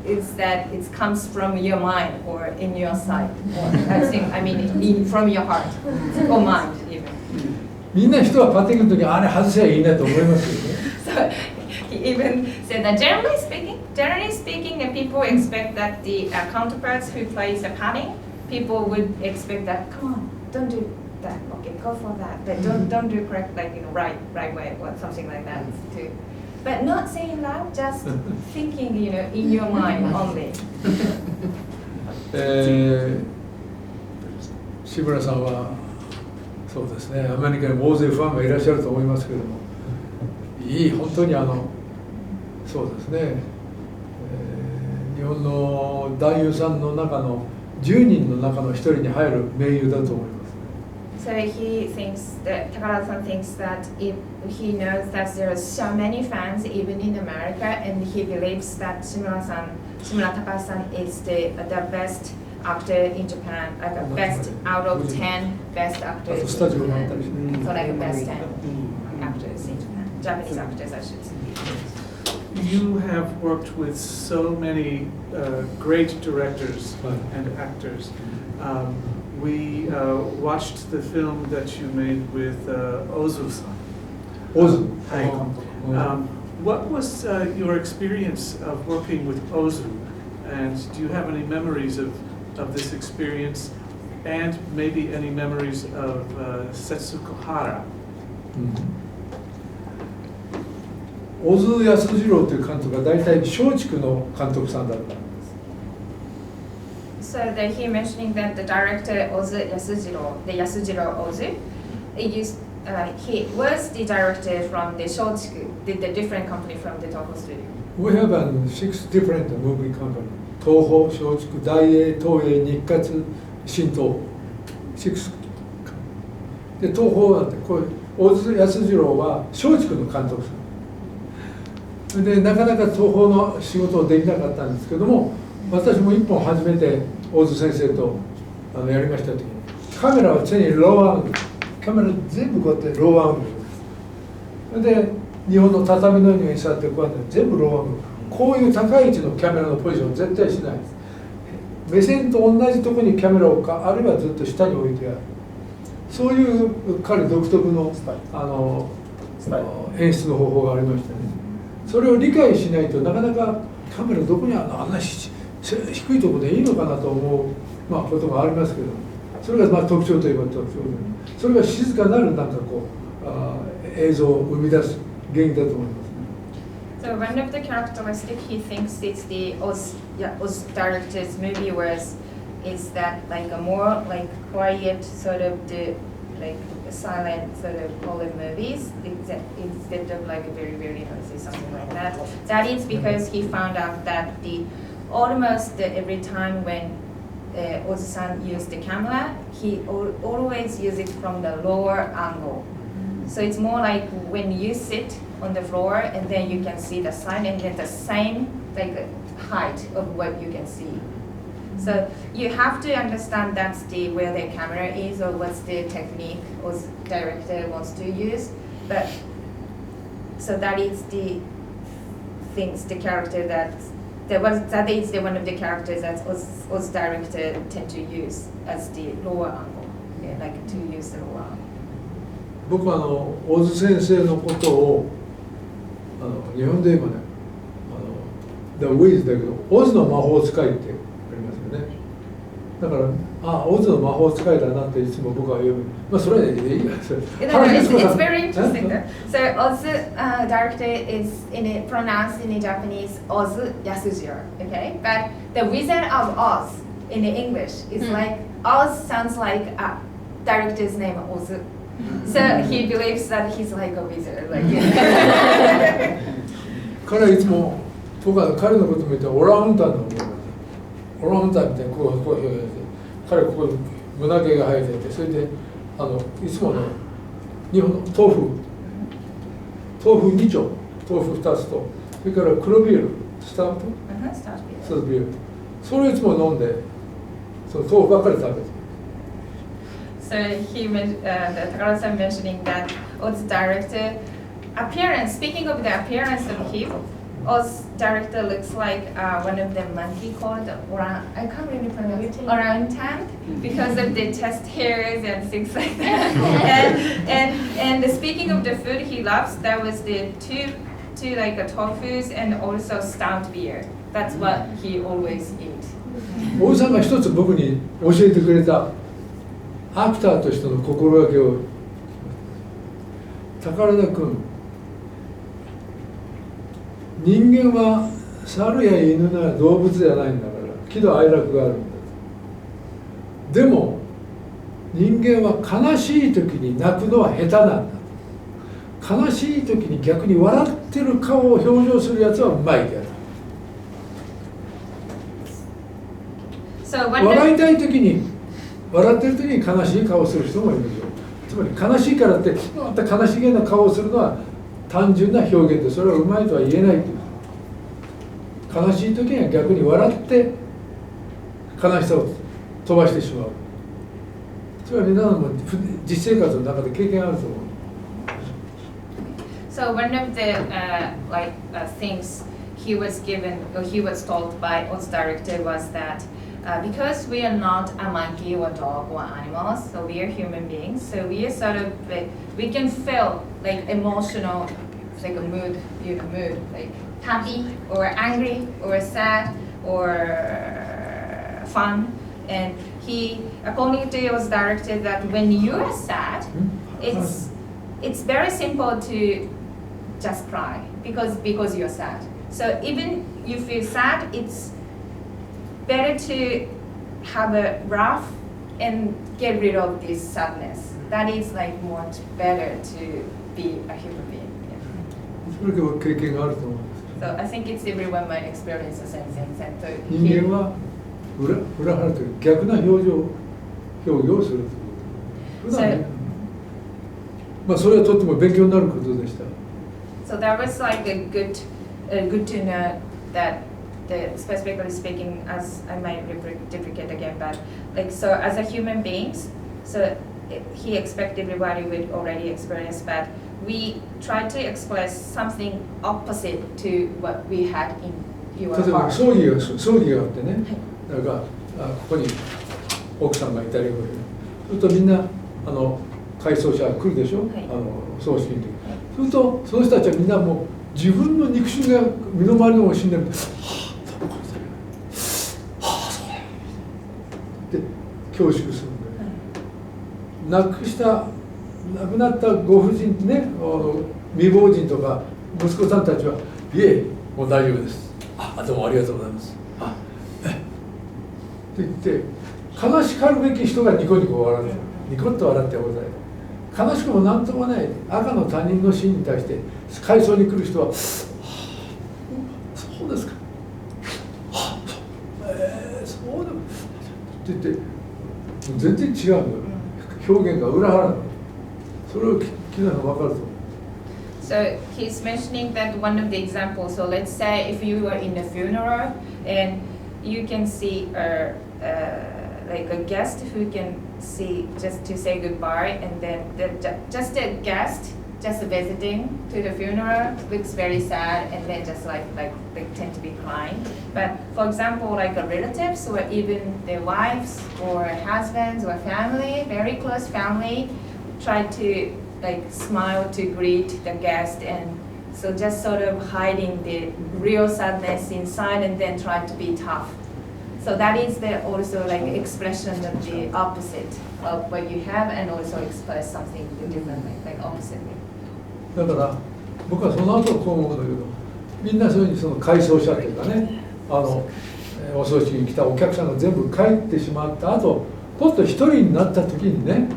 Is that it comes from your mind or in your side, or I mean from your heart or mind even. みんな人はパッティングの時あれ外せばいいなと思いますよね。So he even said that generally speaking, people expect that the counterparts who plays the padding, people would expect that come on, don't do that, okay, go for that, but don't do correct like right way or something like that too. But not saying loud, just thinking, in your mind only. 志村さんはそうですね、アメリカに大勢ファンがいらっしゃると思いますけども、本当にそうですね、日本の男優さんの中の10人の中の1人に入る名優だと思います。So Takarada-san thinks that if he knows that there are so many fans even in America, and he believes that Shimura Takashi-san is the best actor in Japan, like a best out of 10 best actors in Japan. So like a best 10 actors in Japan, Japanese actors I should say. You have worked with so many great directors and actors. We watched the film that you made with Ozu-san. Ozu. What was your experience of working with Ozu? And do you have any memories of this experience? And maybe any memories of Setsuko-hara? 小津安二郎という監督が大体松竹の監督さんだったんです。So that he mentioning that the director Ozu Yasujiro, the Yasujiro Ozu, he was the director from the Shochiku, the different company from the Toho studio. We have 6 different movie companies. 東宝、松竹、大映、東映、日活、新東6で東宝なんてこう小津安二郎は松竹の監督さんでなかなか東宝の仕事をできなかったんですけども、私も1本初めて大津先生とやりました時にカメラは常にローアングル、カメラ全部こうやってローアングルです。で日本の畳のように座ってこうやって全部ローアングル、こういう高い位置のキャメラのポジションを絶対しないです。目線と同じところにキャメラを置くか、あるいはずっと下に置いてある、そういう彼独特の演出の方法がありましたね。それを理解しないとなかなかカメラどこにあるの、あんな低いところでいいのかなと思う、ことがありますけど、それが特徴といえば特徴で、それが静かなるなんかこう映像を生み出す原因だと思います。So one of the characteristics he thinks it's the Oz director's movie is that like a more like quiet sort of the like silent sort of horror movies instead of like a very very noisy something like that. That is because he found out that almost every time when Ozu-san used the camera, he always used it from the lower angle. So it's more like when you sit on the floor and then you can see the sign and get the same like height of what you can see. So you have to understand that's where the camera is or what's the technique or director wants to use. But so that is the things, the character that is one of the characters that Oz director tend to use as the lower angle. Yeah, like to use the lower angle. 僕は大津先生のことを日本で言えばねThe Wiz だけどオズの魔法使いってありますよね。だからオズの魔法使いだなっていつも僕は言う。それはいいや。It's very interesting. So Oz director is pronounced in Japanese Ozu Yasujiro, okay? But the Wizard of Oz in English is like Oz sounds like a director's name Ozu. So he believes that he's like a wizard. Like 彼はいつも僕は彼のことを見てオランウータンの思います。オランウータンみたいにこう表現して彼ここ胸毛が生えてて、それでいつもの日本の豆腐2丁、豆腐2つとそれから黒ビールスタートビール、それをいつも飲んでその豆腐ばっかり食べて。So Takarada-san mentioning that Oz director appearance. Speaking of the appearance of him, Oz director looks like one of the monkey called I can't really pronounce it. Orangutan because of the chest hairs and things like that. and speaking of the food he loves, that was the two like tofus and also stout beer. That's what he always eats. 大さんが一つ僕に教えてくれた。アクターとしての心がけを宝田君、人間は猿や犬や動物じゃないんだから喜怒哀楽があるんだ。でも人間は悲しい時に泣くのは下手なんだ。悲しい時に逆に笑ってる顔を表情するやつはうまいけど、笑いたい時に笑ってる時に悲しい顔をする人もいるでしょう。つまり悲しいからってまた悲しげな顔をするのは単純な表現で、それはうまいとは言えないという。悲しい時には逆に笑って悲しさを飛ばしてしまう。それは皆さんも実生活の中で経験あると思う。So one of the things he was given or he was told by Oz director was that because we are not a monkey or dog or animals, so we are human beings, so we are sort of we can feel like emotional like a mood, like happy or angry or sad or fun. And he, according to his director, that when you are sad, it's very simple to just cry because you're sad. So even you feel sad, it's better to have a laugh and get rid of this sadness. That is like much better to be a human being. Yeah. それでは経験があると思うんです。 So I think it's everyone might experience the same thing. So 人間は裏腹という逆な表現をするということ。普段ね、まあそれはとっても勉強になることでした。So that was like a good to know that specifically speaking, as I might duplicate again, but like so as a human beings, so he expects everybody would already experience, but we try to express something opposite to what we had in your 例えば heart. 葬儀があってね、だからここに奥さんがいたりするとみんな回想者が来るでしょ、葬式の時。するとその人たちはみんなもう自分の肉親が身の回りの死んでる。恐縮するんだよ、亡くなったご婦人ね、未亡人とか息子さんたちは「いえもう大丈夫です」「どうもありがとうございます」って言って悲しかるべき人がニコニコ笑う、ニコッと笑ってございます。悲しくもなんともない赤の他人の死に対して回想に来る人は「そうですか」そうでもって言って全然違うんだよ、表現が裏腹なの。それを聞いたら分かると思う。So he's mentioning that one of the examples. So let's say if you were in a funeral and you can see like a guest who can see just to say goodbye, and then just a guest just visiting to the funeral looks very sad, and then just like they tend to be crying. But for example, like relatives or even their wives or husbands or family, very close family, try to like smile to greet the guest, and so just sort of hiding the real sadness inside and then try to be tough. So that is the also like expression of the opposite of what you have, and also express something differently, like oppositely. だから僕はその後こう思うんだけど、みんなそういうふうにその回想者というかね、お葬式に来たお客さんが全部帰ってしまった後、ポッと一人になった時にね、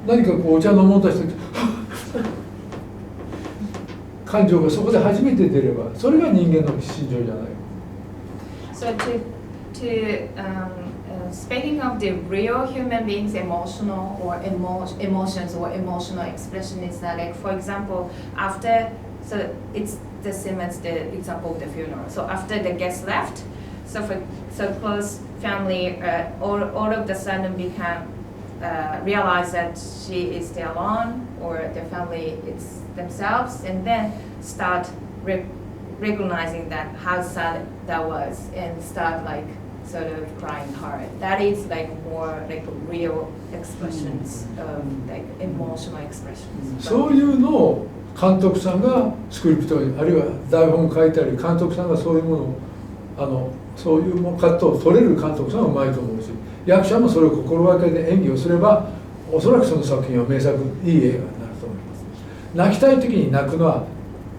何かこうお茶飲もうとして感情がそこで初めて出れば、それが人間の心情じゃない。So speaking of the real human beings' emotional or emotions or emotional expression is that, like, for example, after, so it's the same as the example of the funeral. So after the guest left, so close family all of the sudden realize that she is still alone, or the family it's themselves, and then start recognizing that how sad that was, and start like sort of crying hard. That is like more like real expressions of like emotional expressions. そういうのを監督さんがスクリプトに、あるいは台本を書いたり、監督さんがそういうものをそういうものカットを取れる監督さんはうまいと思うし、役者もそれを心がけて演技をすれば、おそらくその作品は名作、いい映画になると思います。泣きたい時に泣くのは、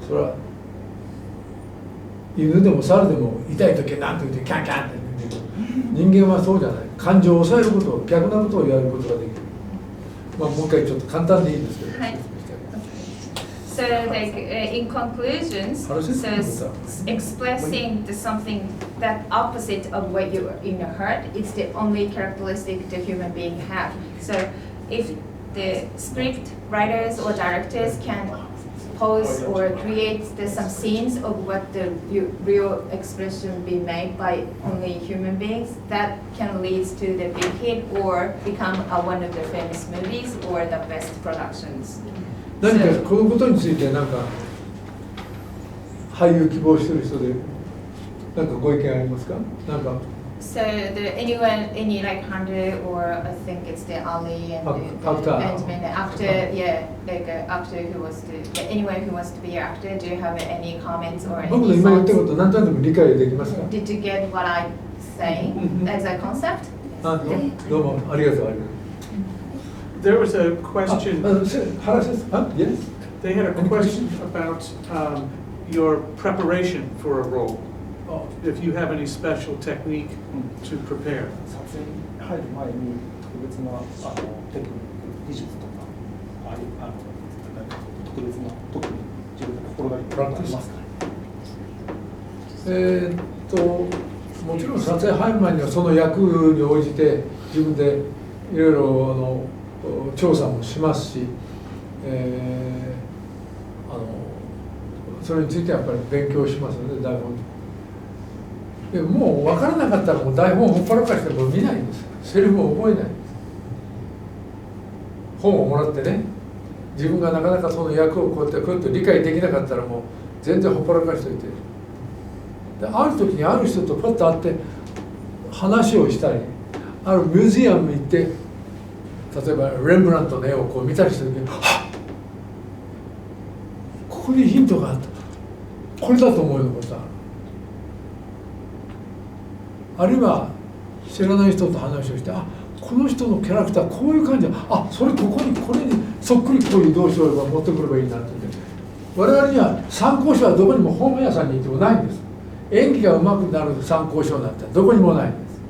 それは犬でも猿でも痛い時は何と言ってキャンキャンって言う。人間はそうじゃない。感情を抑えることを、逆なことをやることができる。まあもう一回ちょっと簡単でいいんですけど。はい。So, like in conclusions, so expressing something that opposite of what you in your heart, it's the only characteristic the human being have. So, if the script writers or directors can pose or create some scenes of what the real expression be made by only human beings, that can lead to the big hit or become one of the famous movies or the best productions. 何かこのことについて何か俳優希望している人で何かご意見ありますか？なんか So any like hunter or I think it's the Ali and Actor. Benjamin, the actor, yeah, like actor who was anyone who wants to be an actor. Do you have any comments or 僕の any 今言ったこ thoughts? と何となく理解できますか？ Did you get what I'm saying as a concept? どうもありがとう。 There was a question, 原先生、Yes? they had a question about your preparation for a role. If you have any special technique to prepare. 撮影に入る前に特別なテクニック、技術とか特別な特に自分で心がけていることありますか？もちろん撮影入る前にはその役に応じて自分でいろいろ調査もしますし、それについてやっぱり勉強しますので台本でもう分からなかったらもう台本をほっぱらかしても見ないんです。セリフを覚えないんです。本をもらってね、自分がなかなかその役をこうやってクッと理解できなかったらもう全然ほっぱらかしておいて、である時にある人とパッと会って話をしたり、あるミュージアムに行って例えばレンブラントの絵をこう見たりした時に、はっ、ここにヒントがあった、これだと思うようなことある。あるいは知らない人と話をして、あ、この人のキャラクターこういう感じだ、あ、それここにこれにそっくりこういうどうしようば持ってくればいいなって言って、我々には参考書はどこにも本屋さんに行ってもないんです。演技がうまくなる参考書なんてどこにもないんです。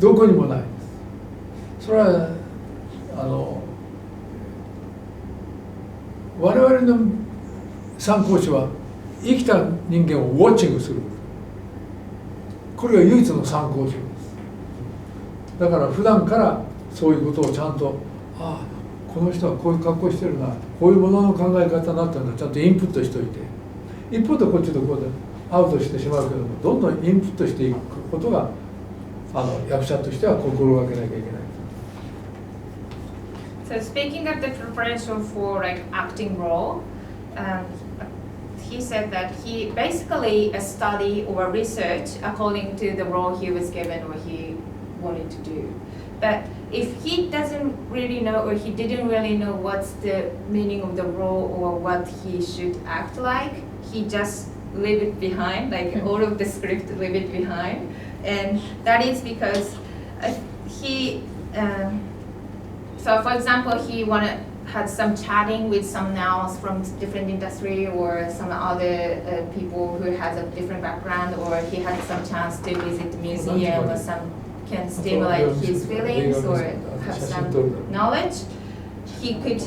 どこにもないんです。それは我々の参考書は生きた人間をウォッチングする、これが唯一の参考書です。だから普段からそういうことをちゃんと、ああ、この人はこういう格好してるな、こういうものの考え方になってるのをちゃんとインプットしておいて、一方でこっちとこうでアウトしてしまうけども、どんどんインプットしていくことが役者としては心がけなきゃいけない。So speaking of the preparation for like acting role, he said that he basically study or research according to the role he was given or he wanted to do. But if he doesn't really know or he didn't really know what's the meaning of the role or what he should act like, he just leave it behind, like all of the script leave it behind. And that is because so for example, he had some chatting with someone else from different industry or some other people who has a different background, or he had some chance to visit the museum or some can stimulate his feelings or have some knowledge, he could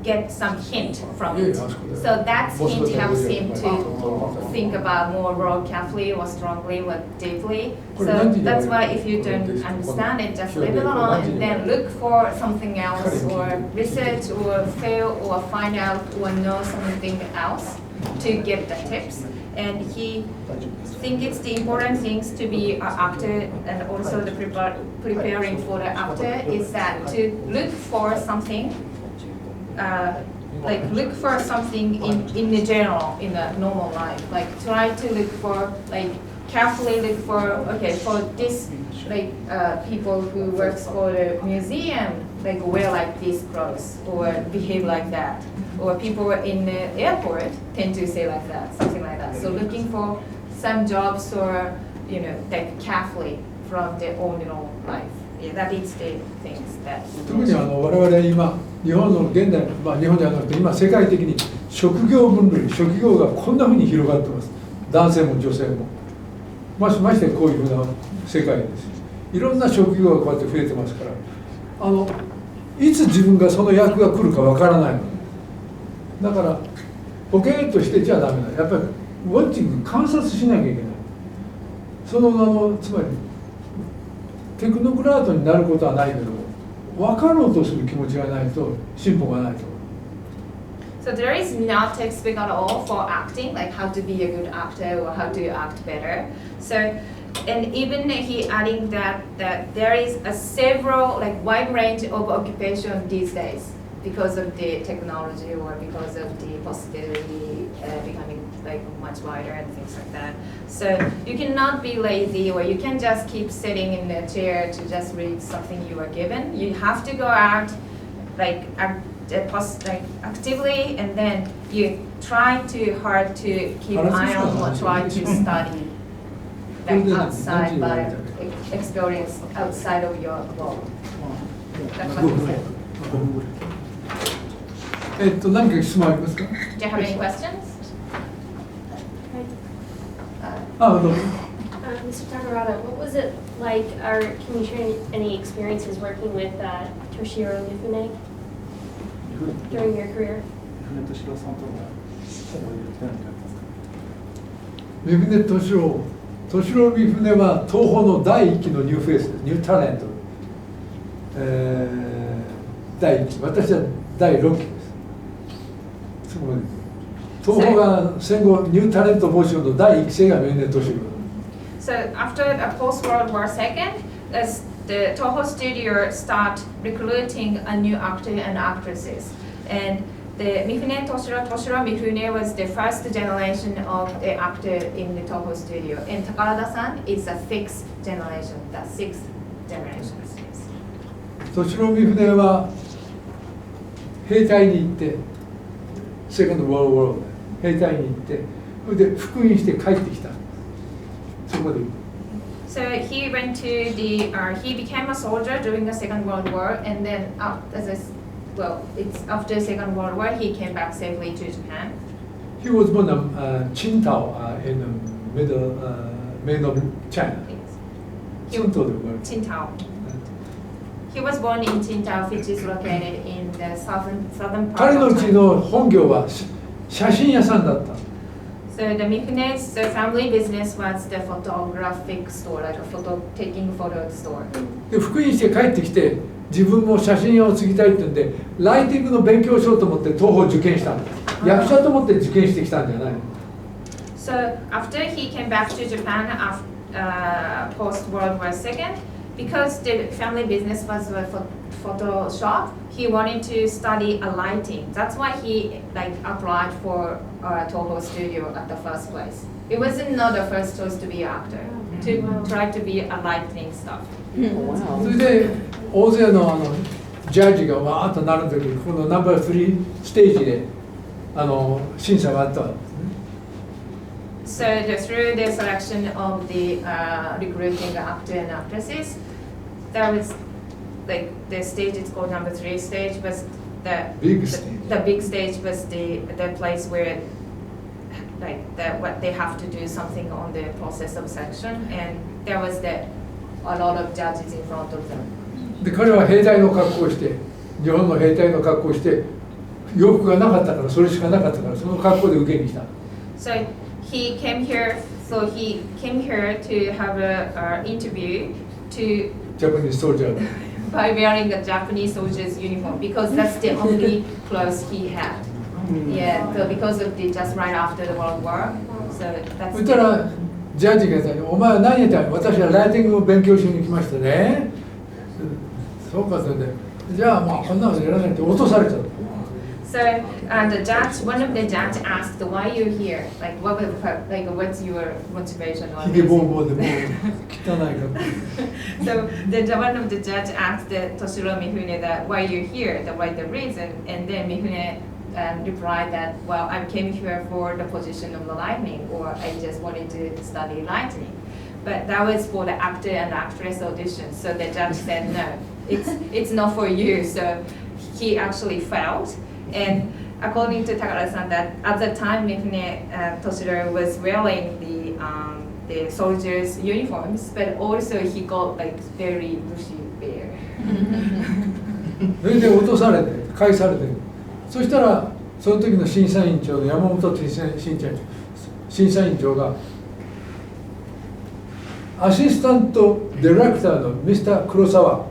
get some hint from it. So that hint helps him to think about more carefully or strongly or deeply. So that's why if you don't understand it, just leave it alone and then look for something else or research or feel or find out or know something else to get the tips. And he think it's the important things to be an actor and also the preparing for the actor is that to look for something like look for something in the general, in the normal life. Like try to look for, like carefully look for, okay, for this, like people who works for the museum, like wear like these clothes or behave like that. Or people in the airport tend to say like that, something like that. So looking for some jobs or, you know, like carefully from their ordinary life. Yeah, that is the things that. 特に我々今日本の現代、日本ではなくて今世界的に職業分類、職業がこんなふうに広がってます。男性も女性も。ましてこういうふうな世界です。いろんな職業がこうやって増えてますから、いつ自分がその役が来るかわからないの。だからボケーっとしてちゃダメだ。やっぱりウォッチング、観察しなきゃいけない。そのつまりテクノクラートになることはないけども、分かろうとする気持ちがないと進歩がないと。So there is not textbook at all for acting, like how to be a good actor or how to act better. So, and even he adding that there is a several like wide range of occupation these days because of the technology or because of the possibility becoming like much wider and things like that. So you cannot be lazy, or you can just keep sitting in the chair to just read something you are given. You have to go out, like actively, and then you try too hard to keep eye on or try to study like outside by experience outside of your world. That's what he said. 何か質問ありますか？ Do you have any questions? どうぞ。Mr. Takarada, what was it like, or can you share any experiences working with Toshiro Mifune during your career? 三船敏郎三船は東宝の第1期のニューフェイスです。ニュータレント、第1期、私は第6期です。そこまで東宝が戦後ニュータレント募集の第1期生が三船敏郎。So after the post-World War II, as the Toho studio start recruiting a new actor and actresses, and the Mifune Toshiro Mifune was the first generation of the actor in the Toho studio, and Takarada-san is the sixth generation. Yes. 敏郎三船は兵隊に行ってセカンドワールドワーで兵隊に行ってそれで復員して帰ってきた。そこで So he went to the, he became a soldier during the Second World War, and then it's after the Second World War he came back safely to Japan. He was born in Qingdao in the middle main of China. Qingdao. He was born in Qingdao, which is located in the southern part 彼の of うち China. の本業は写真屋さんだった。 So the Mifune's family business was the photographic store, like taking photo store. で復員して帰ってきて自分も写真屋を継ぎたいって言うんでライティングの勉強をしようと思って東宝を受験したんです。役者と思って受験してきたんじゃない。 So after he came back to Japan after post World War II, because the family business was a photo shop, he wanted to study a lighting. That's why he applied for Toho studio at the first place. It wasn't not the first choice to be an actor, to try to be a lighting stuff. それで大勢のジャッジがわーっとなるときにこのナンバー3ステージで審査があったんですね。 So through the selection of the recruiting actor and actresses, there was the stage is called number 3 stage was the Big stage. The big stage was the place where what they have to do something on the process of selection, and there was a lot of judges in front of them. で彼は兵隊の格好をして日本の兵隊の格好をして洋服がなかったからそれしかなかったからその格好で受けに来た。 So he came here to have an interview to ジャパニーズソルジャー by wearing a Japanese soldier's uniform because that's the only clothes he had. Yeah, so because of just right after the World War. So そ that's したらジャッジが言ったお前は何やったの私はライティングを勉強しに来ましたね。そうかそれでじゃあまあこんなのやらないって落とされちゃった。 So one of the judge asked, "Why are you here? What's your motivation?" ひげぼうぼうでもう汚いから。 So one of the judge asked Toshiro Mifune that why you're here, the reason, and then Mifune replied that well I came here for the position of the lighting, or I just wanted to study lighting, but that was for the actor and actress audition. So the judge said no, it's not for you. So he actually failed, and according to Takarada-san, that at the time Mifune Toshiro was wearing the soldiers' uniforms, but also he got very bushy hair. それで落とされて返されてそしたらその時の審査委員長の山本審査委員長がアシスタントディレクターのミスター黒沢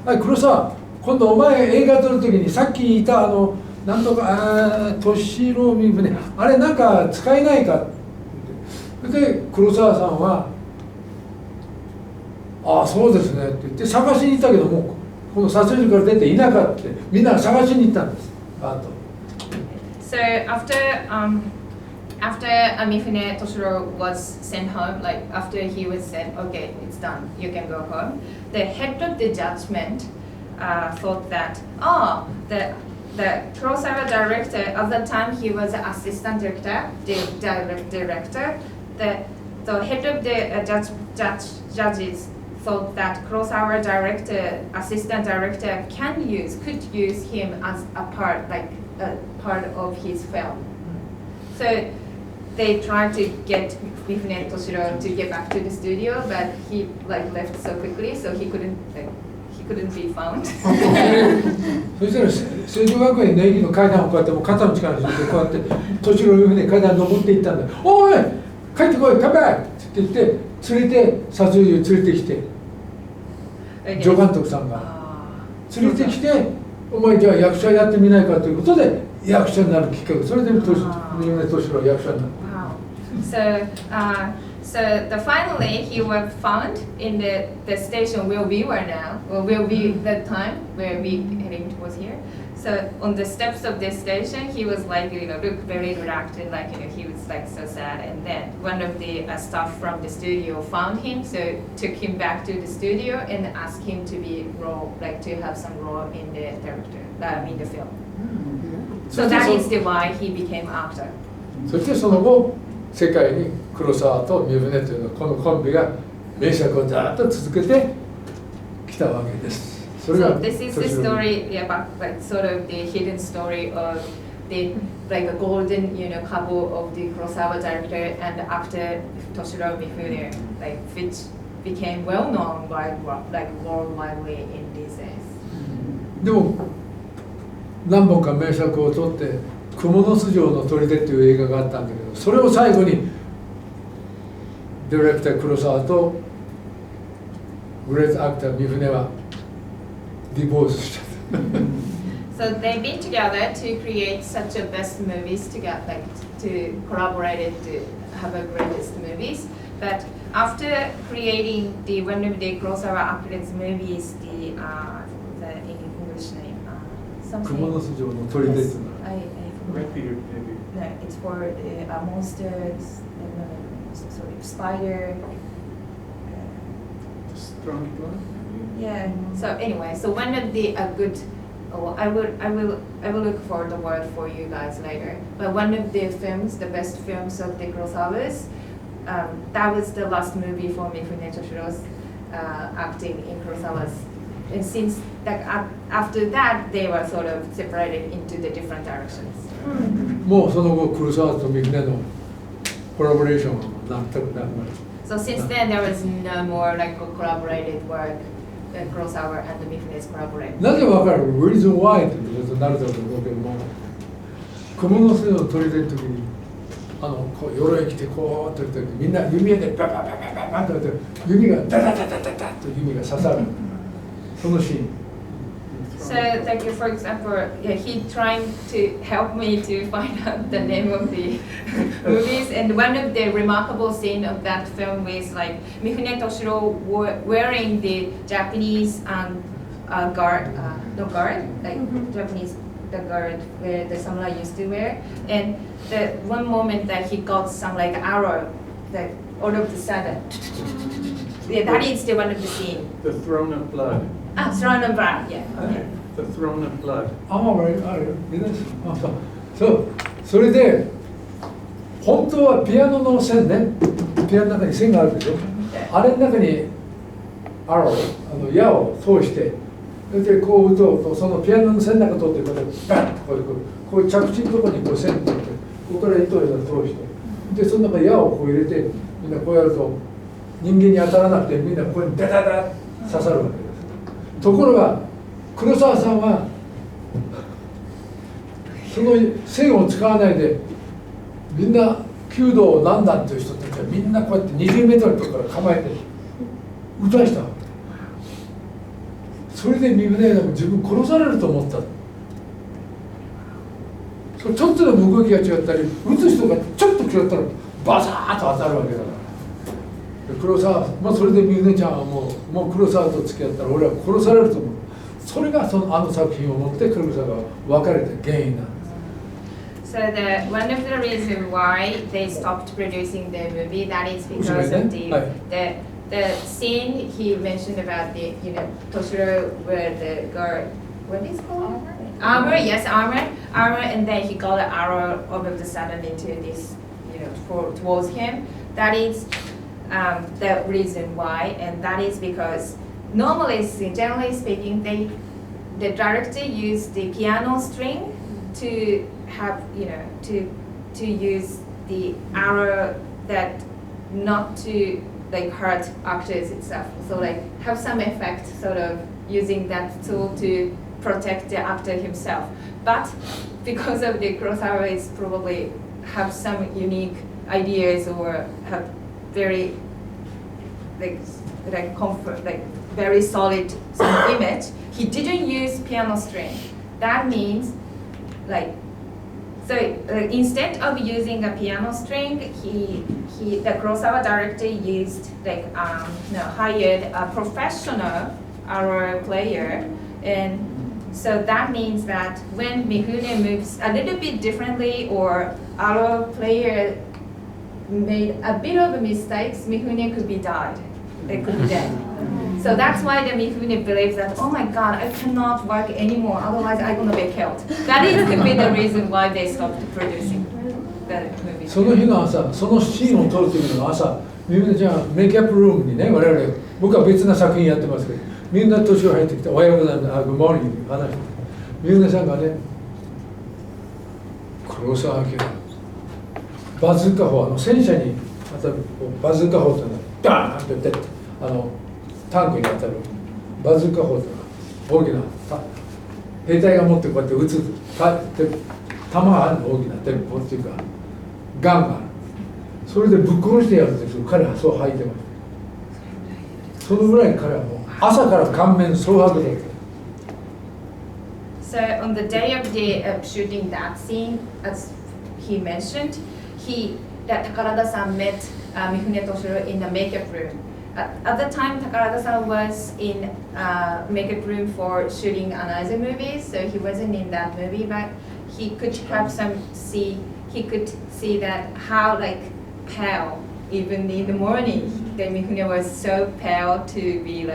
黒沢今度お前映画撮る時にさっきいたなんとか敏郎三船あれなんか使えないかで黒沢さんは「ああそうですね」って言って探しに行ったけどもこの撮影所から出ていなかったみんな探しに行ったんです。So after after Mifune Toshiro was sent home, like after he was said, okay, it's done, you can go home, the head of the judgment thought that, the Kurosawa director, at that time he was assistant director, the head of the judges thought that Kurosawa director, assistant director could use him as a part of his film. So they tried to get Mifune Toshiro to get back to the studio, but he left so quickly, so he couldn't be found. そしたら成城学園の駅の階段をこうやってもう肩の力にしてこうやって敏郎船階段登っていったんだよ。おい帰ってこい、come back! って言って連れて撮影所に連れてきて助監督さんが連れてきてお前じゃあ役者やってみないかということで役者になるきっかけ、それで敏郎は役者になる。So finally he was found in the station where we were now, or where we that time where we heading was here. So on the steps of this station, he was look very reluctant, he was so sad. And then one of the staff from the studio found him, so took him back to the studio and asked him to be to have some role in the in the film. So that is why he became actor. そしてその後世界に黒沢と三船というのこのコンビが名作をずっと続けてきたわけです。それが So this is the story about sort of the hidden story of the a golden couple of the Kurosawa director and actor Toshiro Mifune, which became well known worldwide in these days. でも何本か名作を撮って「蜘蛛巣城の砦」っていう映画があったんだけど、それを最後にディレクター黒沢とグレートアクター三船はディボースしちゃった。So they've been together to create such a best movies together, to collaborate to have a greatest movies. But after creating one of the Kurosawa actors movies, the English name, 蜘蛛巣城の砦っていうのは No, it's for monsters. Sorry, spider. Strong blood? Yeah. So anyway, so one of the good. Oh, I will look for the word for you guys later. But one of the films, the best films of the Kurosawa's, that was the last movie for Mifune Toshiro's acting in Kurosawa's. And since after that, they were sort of separated into the different directions. もうその後黒沢と三船のコラボレーションは全くなくなる。So since then, there was no more collaborated work. Kurosawa and the Mifune's collaborate. なぜわかる reason why ってことになるだろうと思うけども、蜘蛛巣の砦の時にこう鎧着てこうって言った時みんな弓矢でババババババって弓がダダダダダダッと弓が刺さる。そのシーン。So, for example, he trying to help me to find out the name of the movies, and one of the remarkable scene of that film is Mifune Toshiro wearing the Japanese guard, Japanese the guard where the samurai used to wear, and the one moment that he got some arrow, all of the sudden, that is the one of the scene. The Throne of Blood. Throne of Blood, yeah. Okay. The Throne of Blood. そうそれで本当はピアノの線ね、ピアノの中に線があるでしょ、あれの中に矢を通してでこう打とうそのピアノの線の中通ってこれバンとこういう着地のところにこう線を通ってここから糸を通してでその中に矢をこう入れてみんなこうやると人間に当たらなくてみんなここにダダダ刺さるわけです。ところが黒沢さんはその線を使わないでみんな弓道何段という人たちはみんなこうやって20メートルのところから構えて撃たしたわけ。それで三船は自分殺されると思った。それちょっとでも動きが違ったり撃つ人がちょっと違ったらバサーッと当たるわけだから。黒沢、それで三船ちゃんはもう黒沢と付き合ったら俺は殺されると思う。それがあの作品をもって黒沢が別れた原因なんです。So one of the reasons why they stopped producing the movie, that is because of the scene he mentioned about the Toshiro where the girl, what is it called? Armor, yes, armor, and then he got an arrow all of the sudden into this, towards him. That is the reason why, and that is because normally, generally speaking, the director used the piano string to have, to use the arrow that not to hurt actors itself. So have some effect, sort of using that tool to protect the actor himself. But because of the Kurosawa is probably have some unique ideas or have very comfort, very solid image, he didn't use piano string. That means instead of using a piano string, the Kurosawa director used hired a professional arrow player, and so that means that when Mifune moves a little bit differently or arrow player made a bit of mistakes, Mifune could be died. They could be dead. So that's why the Mifune believes that, oh my God, I cannot work anymore, otherwise I'm gonna be killed. That could be the reason why they stopped producing the movie. その日の朝、そのシーンを撮る時の朝、みんなじゃあメイキャップルームにね、我々、僕は別な作品やってますけど、みんな年を入ってきて、おはようございます、グッモーニング話して、みんなさんがね、黒澤明、バズーカ砲、戦車に当たるバズーカ砲というのは、ダーンって言って、タンクに当たるバズーカ砲というのは大きな兵隊が持ってこうやって撃つ弾があるの、大きな鉄砲っていうかガンがある、それでぶっ殺してやるんですよ。彼はそう吐いてます。そのぐらい彼はもう朝から顔面蒼白で。So on the day of the shooting that scene, as he mentioned, that Takarada-san met Mifune Toshiro in the makeup room. At the time, Takarada-san was in makeup room for shooting another movie, so he wasn't in that movie, but he could have he could see that how pale, even in the morning, that Mifune was so pale to be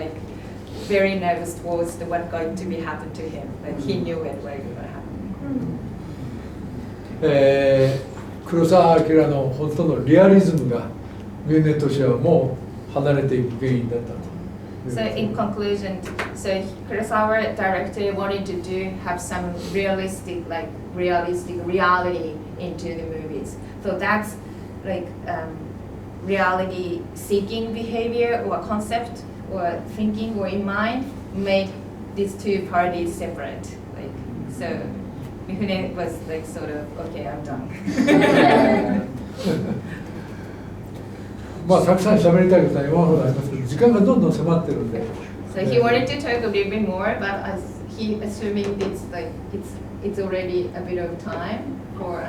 very nervous towards what's going to be happen to him. He knew it was going to happen. 黒澤明の本当のリアリズムがミフネトシはもう離れていく原因だったと。So in conclusion, so Kurosawa director wanted to have some realistic reality into the movies. So that's reality seeking behavior or concept or thinking or in mind made these two parties separate. So Mifune was sort of, okay, I'm done. まあたくさん喋りたいことは山ほどありますけど、時間がどんどん迫ってるんで。So he wanted to talk a little bit more, but as he assuming it's already a bit of time for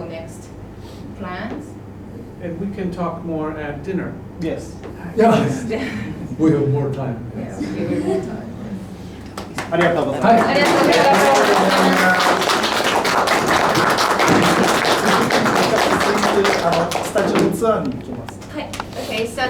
next plans. And we can talk more at dinner. Yes. Yes. We have more time. Yeah, we will more time. ありがとうございます。はい。ありがとうございます。スタジオのツアーに行きます。はい。Okay, so